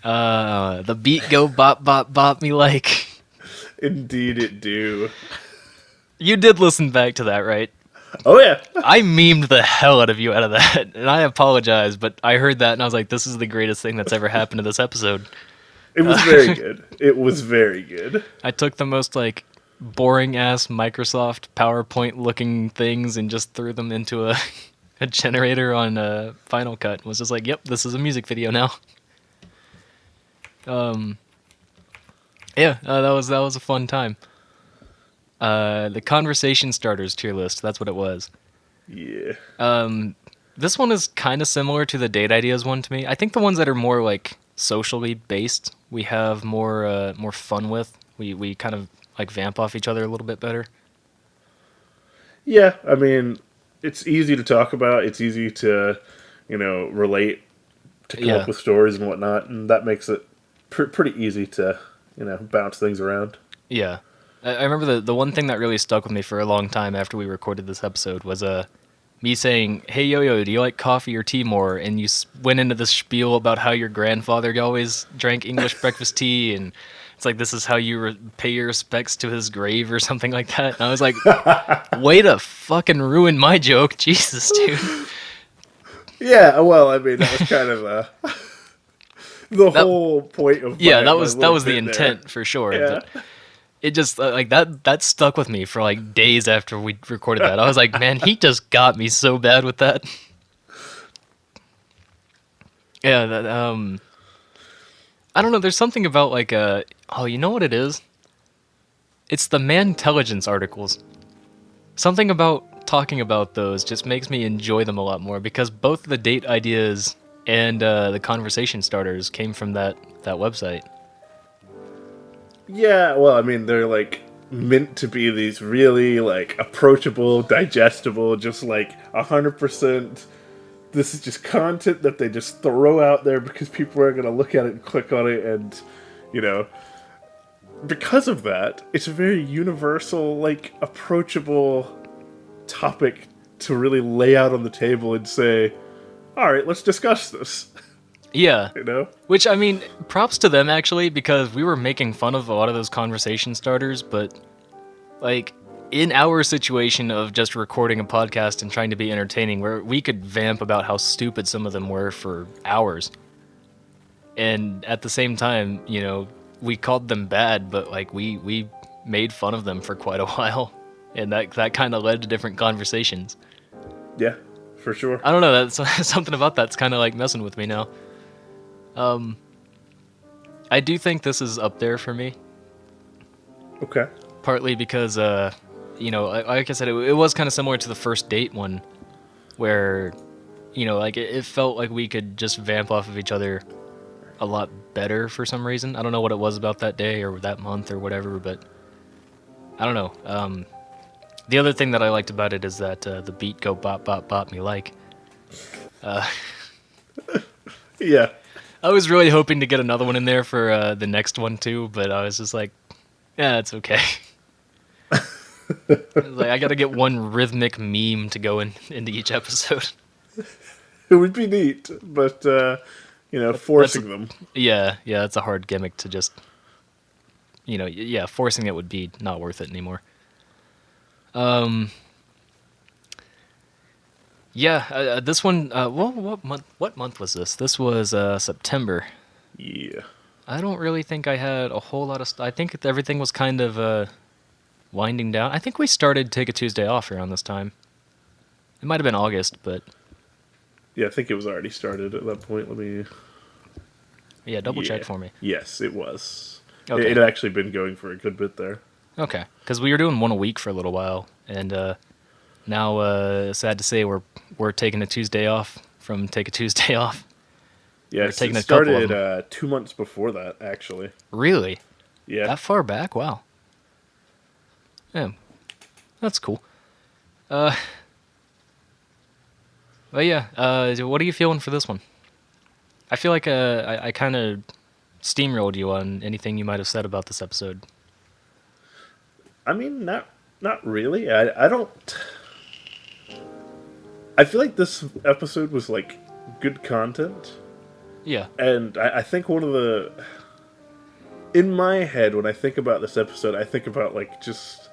The beat go bop bop bop me like. indeed, it do. You did listen back to that, right? Oh yeah, I memed the hell out of you out of that, and I apologize, but I heard that and I was like, this is the greatest thing that's ever happened to this episode. it was very good. It was very good. I took the most like boring ass Microsoft PowerPoint looking things and just threw them into a generator on Final Cut. Was just like, yep, this is a music video now. Um, yeah, that was a fun time. The conversation starters tier list. That's what it was. Yeah. This one is kind of similar to the date ideas one to me. I think the ones that are more like socially based, we have more fun with. We kind of like vamp off each other a little bit better. Yeah, I mean, it's easy to talk about. It's easy to, relate, to come up Yeah, with stories and whatnot, and that makes it pretty easy to, bounce things around. yeah. I remember the one thing that really stuck with me for a long time after we recorded this episode was me saying, "Hey Yo-Yo, do you like coffee or tea more?" And you went into this spiel about how your grandfather always drank English breakfast tea, and it's like this is how you pay your respects to his grave or something like that. And I was like, "Way to fucking ruin my joke, Jesus, dude." Yeah, well, I mean, that was kind of the That whole point of yeah, my that little was the bit there. intent for sure, Yeah. but it just like that stuck with me for like days after we recorded that. I was like, man, he just got me so bad with that. Yeah, I don't know. There's something about like oh, you know what it is? It's the man-intelligence articles. Something about talking about those just makes me enjoy them a lot more because both the date ideas and the conversation starters came from that website. Yeah, well, I mean, they're like meant to be these really like approachable, digestible, just like 100%. This is just content that they just throw out there because people are going to look at it and click on it, and you know, because of that, it's a very universal, like approachable topic to really lay out on the table and say, "All right, let's discuss this." Yeah. You know? Which, I mean, props to them actually, because we were making fun of a lot of those conversation starters, but, like, in our situation of just recording a podcast and trying to be entertaining, where we could vamp about how stupid some of them were for hours. And at the same time, we called them bad, but, like, we made fun of them for quite a while. And that kind of led to different conversations. Yeah, for sure. I don't know, that's something about that's kind of, like, messing with me now. I do think this is up there for me, Okay. partly because, like I said, it was kind of similar to the first date one, where, like it felt like we could just vamp off of each other a lot better for some reason. I don't know what it was about that day or that month or whatever, but I don't know. The other thing that I liked about it is that the beat go bop bop bop me like. Yeah. I was really hoping to get another one in there for the next one too, but I was just like, yeah, it's okay. Like I gotta get one rhythmic meme to go into each episode. It would be neat, but That's forcing them. yeah, that's a hard gimmick to just, yeah, forcing it would be not worth it anymore. Yeah, this one. Well, what month? What month was this? This was September. Yeah. I don't really think I had a whole lot of. I think everything was kind of winding down. I think we started Take a Tuesday Off around this time. It might have been August, but Yeah, I think it was already started at that point. Let me. yeah, double check Yeah. for me. Yes, it was. Okay. It had actually been going for a good bit there. Okay, because we were doing one a week for a little while, and now, sad to say, we're taking a Tuesday off from Take a Tuesday Off. We're Yes, it taking a couple of started them. 2 months before that, actually. Really? Yeah. That far back? Wow. Yeah, that's cool. Uh, but yeah, what are you feeling for this one? I feel like I kind of steamrolled you on anything you might have said about this episode. I mean, not really. I don't. I feel like this episode was like good content, Yeah. and I think one of the in my head when I think about this episode, I think about like just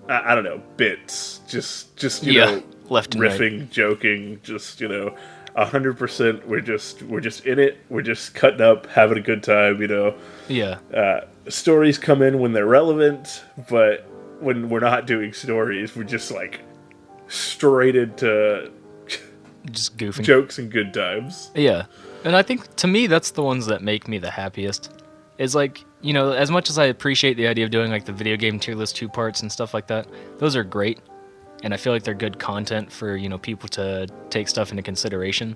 I don't know bits, just you Yeah. know Left and right. riffing, joking, just 100%. We're just in it. We're just cutting up, having a good time. Yeah. Stories come in when they're relevant, but when we're not doing stories, we're just like straight into Just goofing. jokes and good times. Yeah. And I think to me that's the ones that make me the happiest. Is like, as much as I appreciate the idea of doing like the video game tier list 2 parts and stuff like that, those are great. And I feel like they're good content for, people to take stuff into consideration.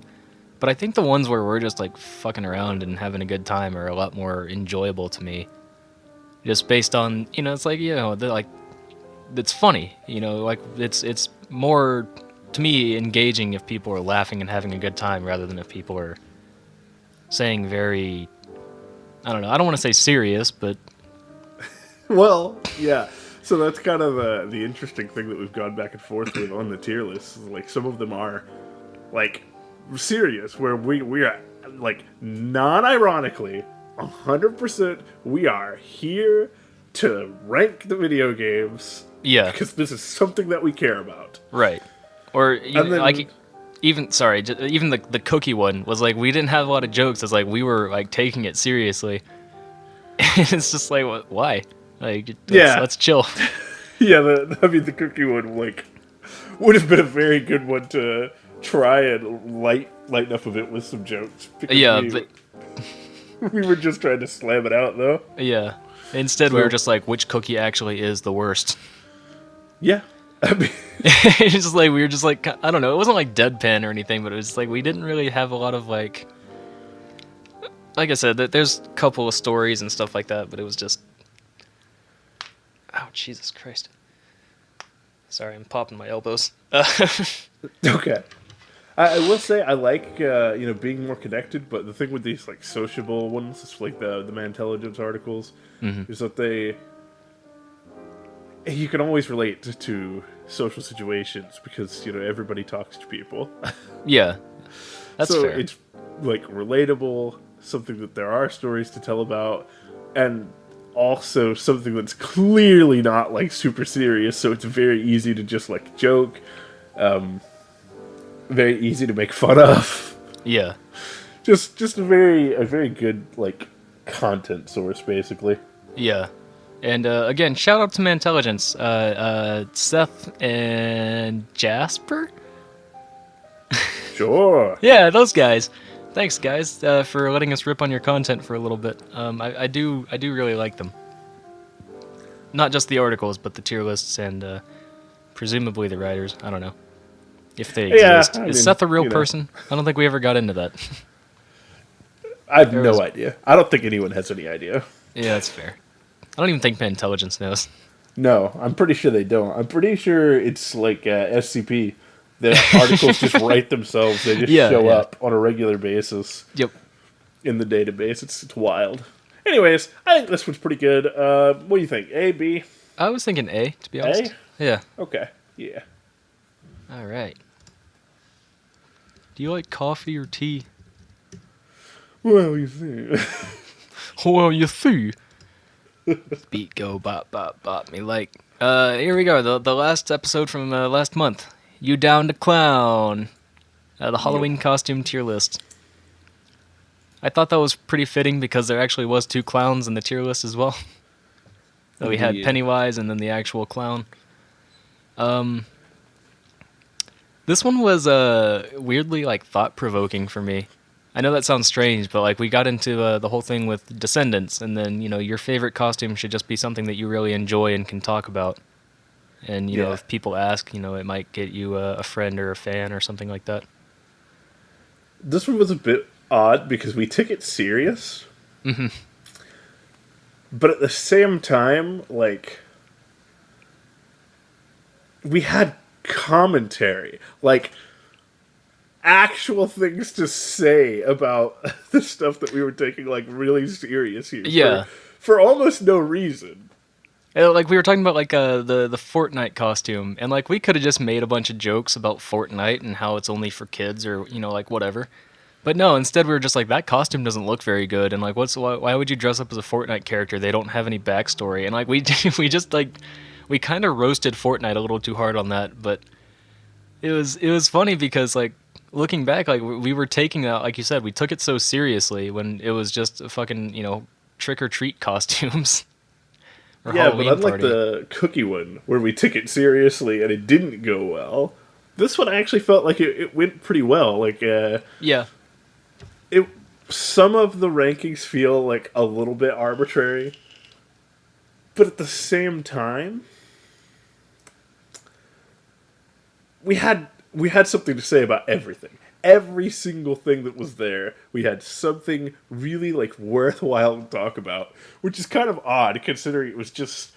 But I think the ones where we're just like fucking around and having a good time are a lot more enjoyable to me. Just based on, it's like, they're like it's funny, like it's more to me engaging if people are laughing and having a good time rather than if people are saying very, I don't know, I don't want to say serious, but Well, yeah. So that's kind of the interesting thing that we've gone back and forth with on the tier list. Like some of them are like serious, where we are like non-ironically 100%. We are here to rank the video games yeah, because this is something that we care about. right. Or And then like even even the cookie one was like we didn't have a lot of jokes. It's like we were like taking it seriously. It's just like why? Like yeah, let's chill. yeah. The cookie one like would have been a very good one to try and lighten up a bit with some jokes. Because Yeah, but we were just trying to slam it out though. yeah. Instead, we were just like, which cookie actually is the worst? Yeah, I mean, It's just like we were just like I don't know. It wasn't like deadpan or anything, but it was just like we didn't really have a lot of like I said, there's a couple of stories and stuff like that, but it was just oh Jesus Christ! Sorry, I'm popping my elbows. okay. I will say I like being more connected, but the thing with these like sociable ones, it's like the Mantelligence articles, is that you can always relate to social situations because everybody talks to people. Yeah, that's so fair. it's like relatable, something that there are stories to tell about, and also something that's clearly not like super serious. So it's very easy to just like joke. Very easy to make fun of. Yeah, Just a very good like content source basically. yeah. And again, shout out to Mantelligence, Seth and Jasper. Sure. Yeah, those guys. Thanks, guys, for letting us rip on your content for a little bit. I do really like them. Not just the articles, but the tier lists and presumably the writers. I don't know if they Yeah, exist. I Is mean, Seth a real person? I don't think we ever got into that. I have There no was- idea. I don't think anyone has any idea. Yeah, that's fair. I don't even think Intelligence knows. No, I'm pretty sure they don't. I'm pretty sure it's like SCP. The articles just write themselves. They just Yeah, show yeah. up on a regular basis Yep. in the database. It's wild. Anyways, I think this one's pretty good. What do you think? A, B? I was thinking A, to be honest. Yeah. Okay. Yeah. All right. Do you like coffee or tea? Well, you see. Well, you see. Beat go bop bop bop me like. Here we go. The last episode from last month. You Down to Clown, the Halloween costume tier list. I thought that was pretty fitting because there actually was 2 clowns in the tier list as well. So we had Indeed. Pennywise and then the actual clown. This one was weirdly like thought provoking for me. I know that sounds strange, but like we got into the whole thing with Descendants, and then your favorite costume should just be something that you really enjoy and can talk about. And Yeah. if people ask, it might get you a friend or a fan or something like that. This one was a bit odd because we took it serious, but at the same time, like, we had commentary, like actual things to say about the stuff that we were taking like really serious here. Yeah. For almost no reason. Like we were talking about like the Fortnite costume, and like we could have just made a bunch of jokes about Fortnite and how it's only for kids or like whatever. But no, instead we were just like that costume doesn't look very good, and like why would you dress up as a Fortnite character? They don't have any backstory, and like we just like we kind of roasted Fortnite a little too hard on that, but it was funny because like looking back, like we were taking that, like you said, we took it so seriously when it was just a fucking trick or treat costumes or Yeah, but Halloween unlike party. the cookie one, where we took it seriously and it didn't go well, this one I actually felt like it went pretty well. Like, Yeah, it some of the rankings feel like a little bit arbitrary, but at the same time, we had something to say about everything. Every single thing that was there, we had something really like worthwhile to talk about, which is kind of odd considering it was just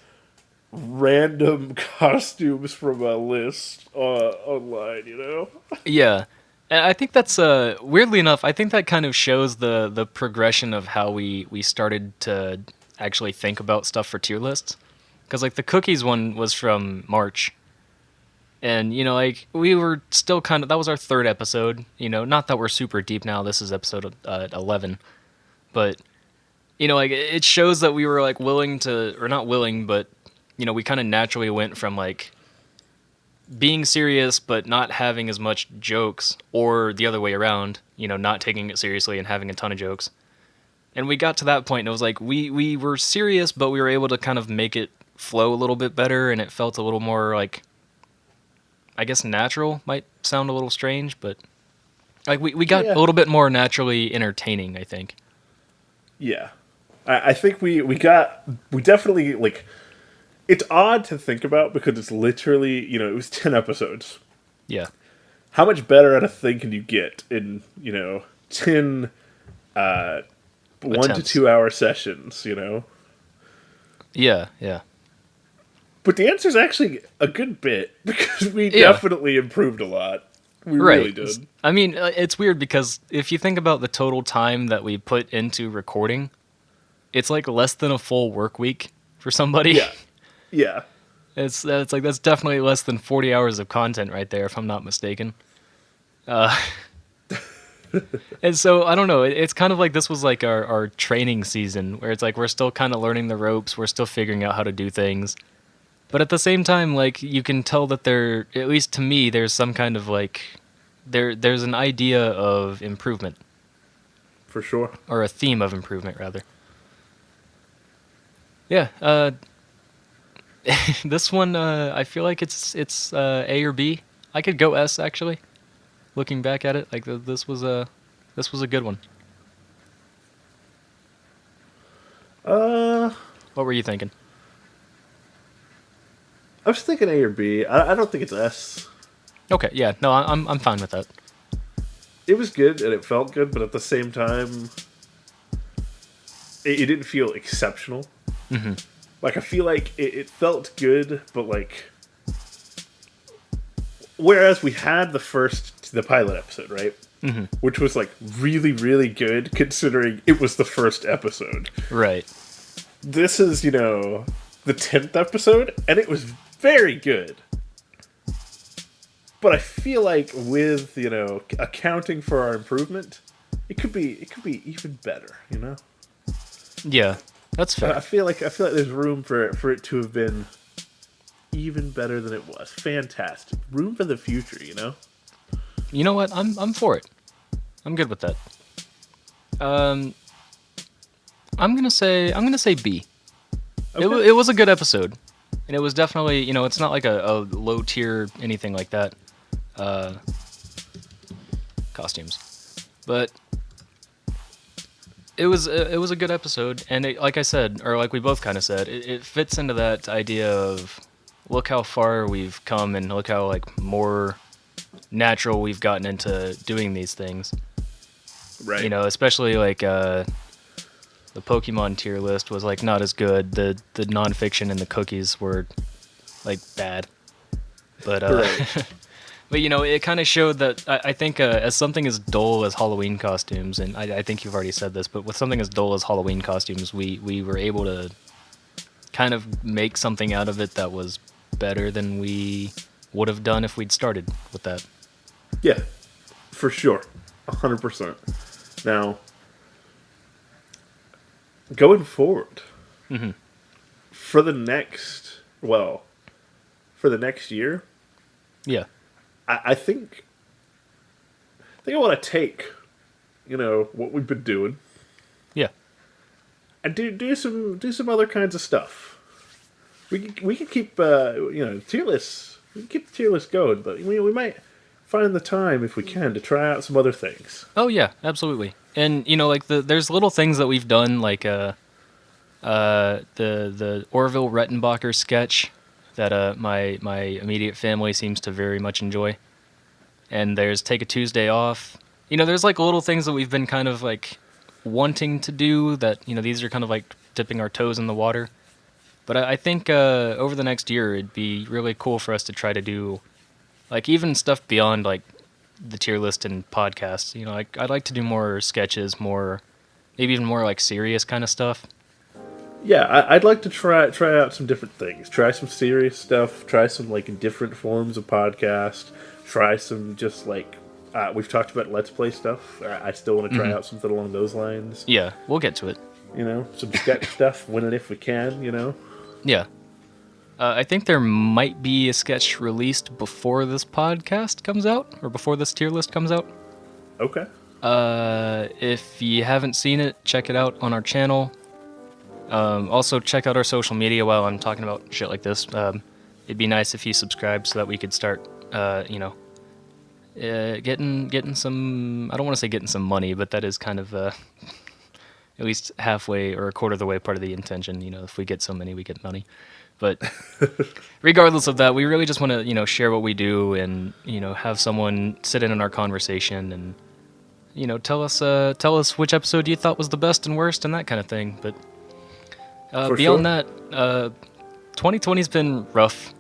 random costumes from a list online. yeah. And I think that's weirdly enough. I think that kind of shows the progression of how we started to actually think about stuff for tier lists. Because like the cookies one was from March, and like we were still kind of that was our 3rd episode. Not that we're super deep now. This is episode 11, but like it shows that we were like willing to, or not willing, but we kind of naturally went from like being serious but not having as much jokes, or the other way around, not taking it seriously and having a ton of jokes. And we got to that point and it was like we were serious, but we were able to kind of make it flow a little bit better, and it felt a little more like, I guess natural might sound a little strange, but like we got a Yeah, little bit more naturally entertaining, I think. yeah. I think we definitely like. It's odd to think about because it's literally it was 10 episodes. Yeah. How much better at a thing can you get in 10 1 to Attempts. 2 hour sessions? Yeah, yeah. But the answer is actually a good bit because we Yeah. definitely improved a lot. We really Right. did. I mean, it's weird because if you think about the total time that we put into recording, it's like less than a full work week for somebody. Yeah. Yeah. It's like that's definitely less than 40 hours of content right there, if I'm not mistaken. Uh, and so I don't know. It's kind of like this was like our training season, where it's like we're still kind of learning the ropes, we're still figuring out how to do things, but at the same time, like you can tell that there, at least to me, there's some kind of like there's an idea of improvement, For sure. or a theme of improvement rather. Yeah. This one, I feel like it's A or B. I could go S actually. Looking back at it, like this was a good one. Uh, What were you thinking? I was thinking A or B. I don't think it's S. Okay, yeah, no, I'm fine with that. It was good and it felt good, but at the same time, it didn't feel exceptional. Hmm. Like I feel like it felt good, but like whereas we had the pilot episode, right? Hmm. Which was like really, really good considering it was the first episode. Right. This is, the 10th episode, and it was very good. But I feel like with, accounting for our improvement, it could be. Even better. Yeah, that's I fair. feel like there's room for it to have been even better than it was. Fantastic. Room for the future, you know? You know what? I'm for it. I'm good with that. Um, I'm gonna say B. Okay. It was a good episode, and it was definitely, it's not like a low tier anything like that. Uh, Costumes, but it was a good episode, and like I said, or like we both kind of said, it fits into that idea of look how far we've come, and look how like more natural we've gotten into doing these things. Right. Especially like the Pokemon tier list was like not as good. The nonfiction and the cookies were like bad, but Right. but it kind of showed that I think as something as dull as Halloween costumes, and I think you've already said this, but with something as dull as Halloween costumes, we were able to kind of make something out of it that was better than we would have done if we'd started with that. Yeah, for sure. 100%. Now, going forward, Hmm. for the next, well, for the next year, Yeah. I think I want to take, what we've been doing Yeah. and do some other kinds of stuff. We could keep tier lists. We can keep the tier list going, but we might find the time if we can to try out some other things. Oh yeah, absolutely. And like there's little things that we've done, like the Orville Rettenbacher sketch that my immediate family seems to very much enjoy. And there's Take a Tuesday Off. There's like little things that we've been kind of like wanting to do that, these are kind of like dipping our toes in the water. But I think over the next year it'd be really cool for us to try to do like even stuff beyond like the tier list and podcasts. I'd like to do more sketches, more maybe even more like serious kind of stuff. Yeah, I'd like to try out some different things. Try some serious stuff. Try some like different forms of podcast. Try some just like we've talked about Let's Play stuff. I still want to try Mhm. out something along those lines. Yeah, we'll get to it. Some sketch stuff. When and if we can. Yeah. I think there might be a sketch released before this podcast comes out, or before this tier list comes out. Okay. If you haven't seen it, check it out on our channel. Also, check out our social media while I'm talking about shit like this. It'd be nice if you subscribe so that we could start, getting some. I don't want to say getting some money, but that is kind of at least halfway or a quarter of the way part of the intention. If we get so many, we get money. But regardless of that, we really just want to, share what we do and, have someone sit in on our conversation and, tell us which episode you thought was the best and worst and that kind of thing. But For beyond sure. that, 2020's been rough,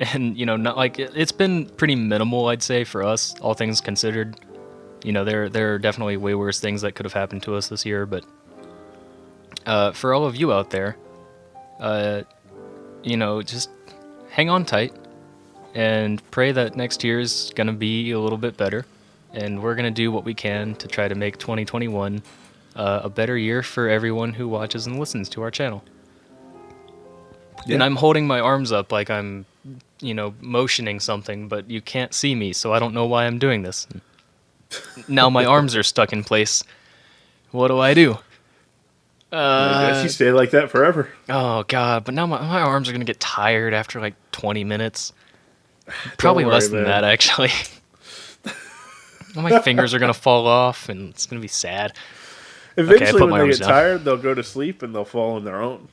and not like it's been pretty minimal, I'd say, for us, all things considered. There are definitely way worse things that could have happened to us this year, but for all of you out there, just hang on tight and pray that next year is gonna be a little bit better, and we're gonna do what we can to try to make 2021 a better year for everyone who watches and listens to our channel. Yeah. And I'm holding my arms up like I'm, motioning something, but you can't see me, so I don't know why I'm doing this. Now my arms are stuck in place. What do I do? I guess you stay like that forever. Oh god, but now my arms are gonna get tired after like 20 minutes. Probably worry, less than man. that, actually. My fingers are gonna fall off, and it's gonna be sad. Eventually, put when my they arms get down. tired, they'll go to sleep and they'll fall on their own.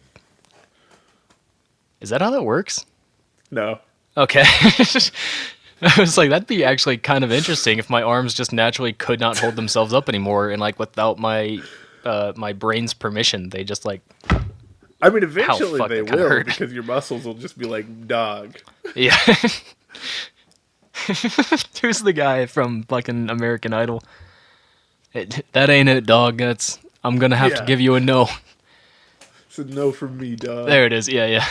Is that how that works? No. Okay. I was like, that'd be actually kind of interesting if my arms just naturally could not hold themselves up anymore, and like without my my brain's permission, they just like I mean, eventually fuck, they that kinda will hurt. because your muscles will just be like dog. yeah. Who's the guy from fucking American Idol? That ain't it, dog. I'm gonna have to Yeah. give you a no. It's a no from me, dog. There it is. Yeah, yeah.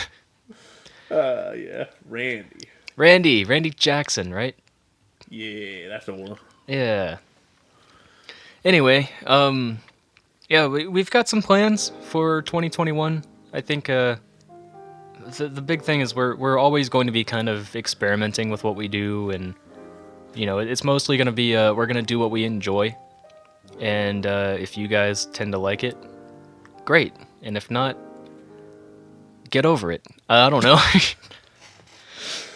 Yeah. Randy. Randy Jackson, right? Yeah, that's the one. Yeah. Anyway, yeah, we've got some plans for 2021. I think the big thing is we're always going to be kind of experimenting with what we do, and it's mostly going to be we're going to do what we enjoy, and if you guys tend to like it, great, and if not, get over it. I don't know.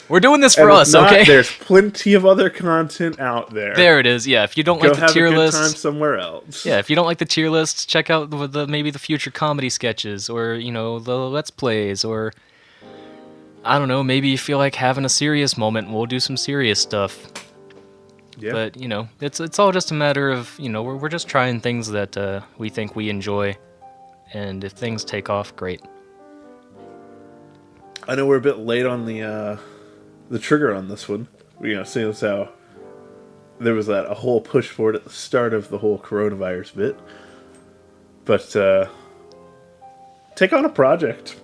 We're doing this for And if us, not, okay? there's plenty of other content out there. There it is. Yeah, if you don't Go like the have tier a good list, time somewhere else. yeah, if you don't like the tier lists, check out maybe the future comedy sketches, or the let's plays, or I don't know, maybe you feel like having a serious moment, we'll do some serious stuff. Yeah. But it's all just a matter of we're just trying things that we think we enjoy, and if things take off, great. I know we're a bit late on the trigger on this one. Seeing as how there was a whole push for it at the start of the whole coronavirus bit. But take on a project.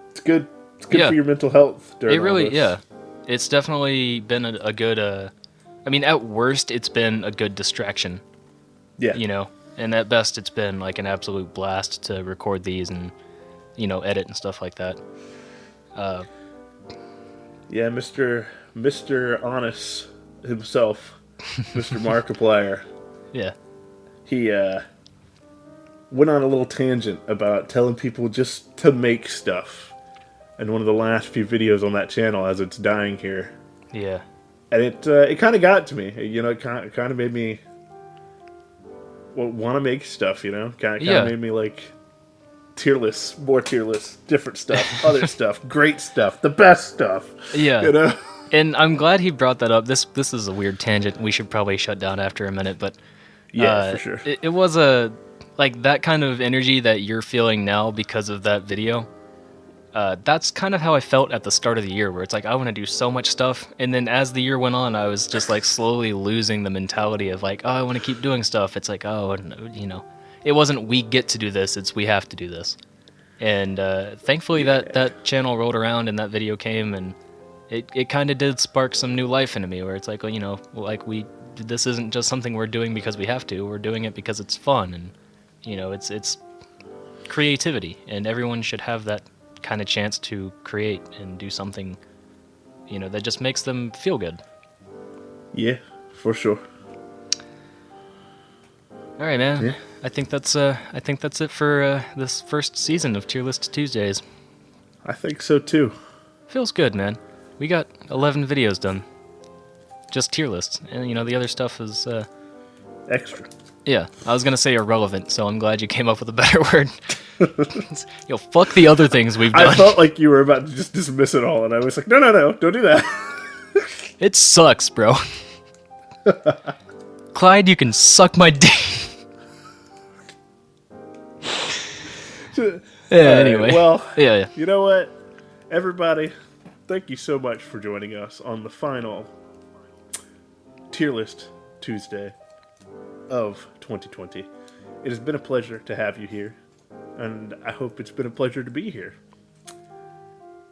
It's good. It's good for your mental health. During it really, all this. yeah. It's definitely been a good. I mean, at worst, it's been a good distraction. Yeah. And at best, it's been like an absolute blast to record these and edit and stuff like that. Yeah, Mr. Honest himself, Mr. Markiplier. Yeah. He went on a little tangent about telling people just to make stuff. And one of the last few videos on that channel as it's dying here. Yeah. And it kind of got to me. It kind of made me want to make stuff, Kind of made me like tier lists, more tier lists, different stuff, other stuff, great stuff, the best stuff. Yeah. And I'm glad he brought that up. This is a weird tangent. We should probably shut down after a minute, but yeah, for sure. It was like that kind of energy that you're feeling now because of that video. That's kind of how I felt at the start of the year, where it's like I want to do so much stuff, and then as the year went on, I was just like slowly losing the mentality of like, oh, I want to keep doing stuff. It's like, oh, it wasn't we get to do this, it's we have to do this. And thankfully that channel rolled around and that video came, and it kind of did spark some new life into me, where it's like, this isn't just something we're doing because we have to, we're doing it because it's fun, and it's creativity, and everyone should have that kind of chance to create and do something that just makes them feel good. Yeah, for sure. All right, man. Yeah. I think that's it for this first season of Tier List Tuesdays. I think so too. Feels good, man. We got 11 videos done. Just tier lists, and the other stuff is extra. Yeah, I was gonna say irrelevant, so I'm glad you came up with a better word. Fuck the other things we've done. I felt like you were about to just dismiss it all, and I was like, no, don't do that. It sucks, bro. Clyde, you can suck my dick. Anyway. Well, yeah. You know what? Everybody, thank you so much for joining us on the final Tier List Tuesday of 2020. It has been a pleasure to have you here, and I hope it's been a pleasure to be here.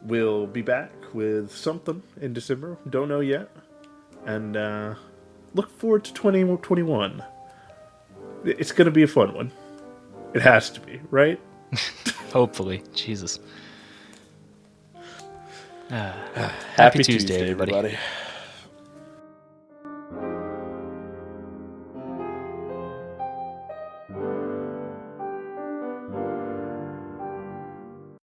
We'll be back with something in December. Don't know yet. And look forward to 2021. It's going to be a fun one. It has to be, right? Hopefully. Jesus. Happy Tuesday, everybody.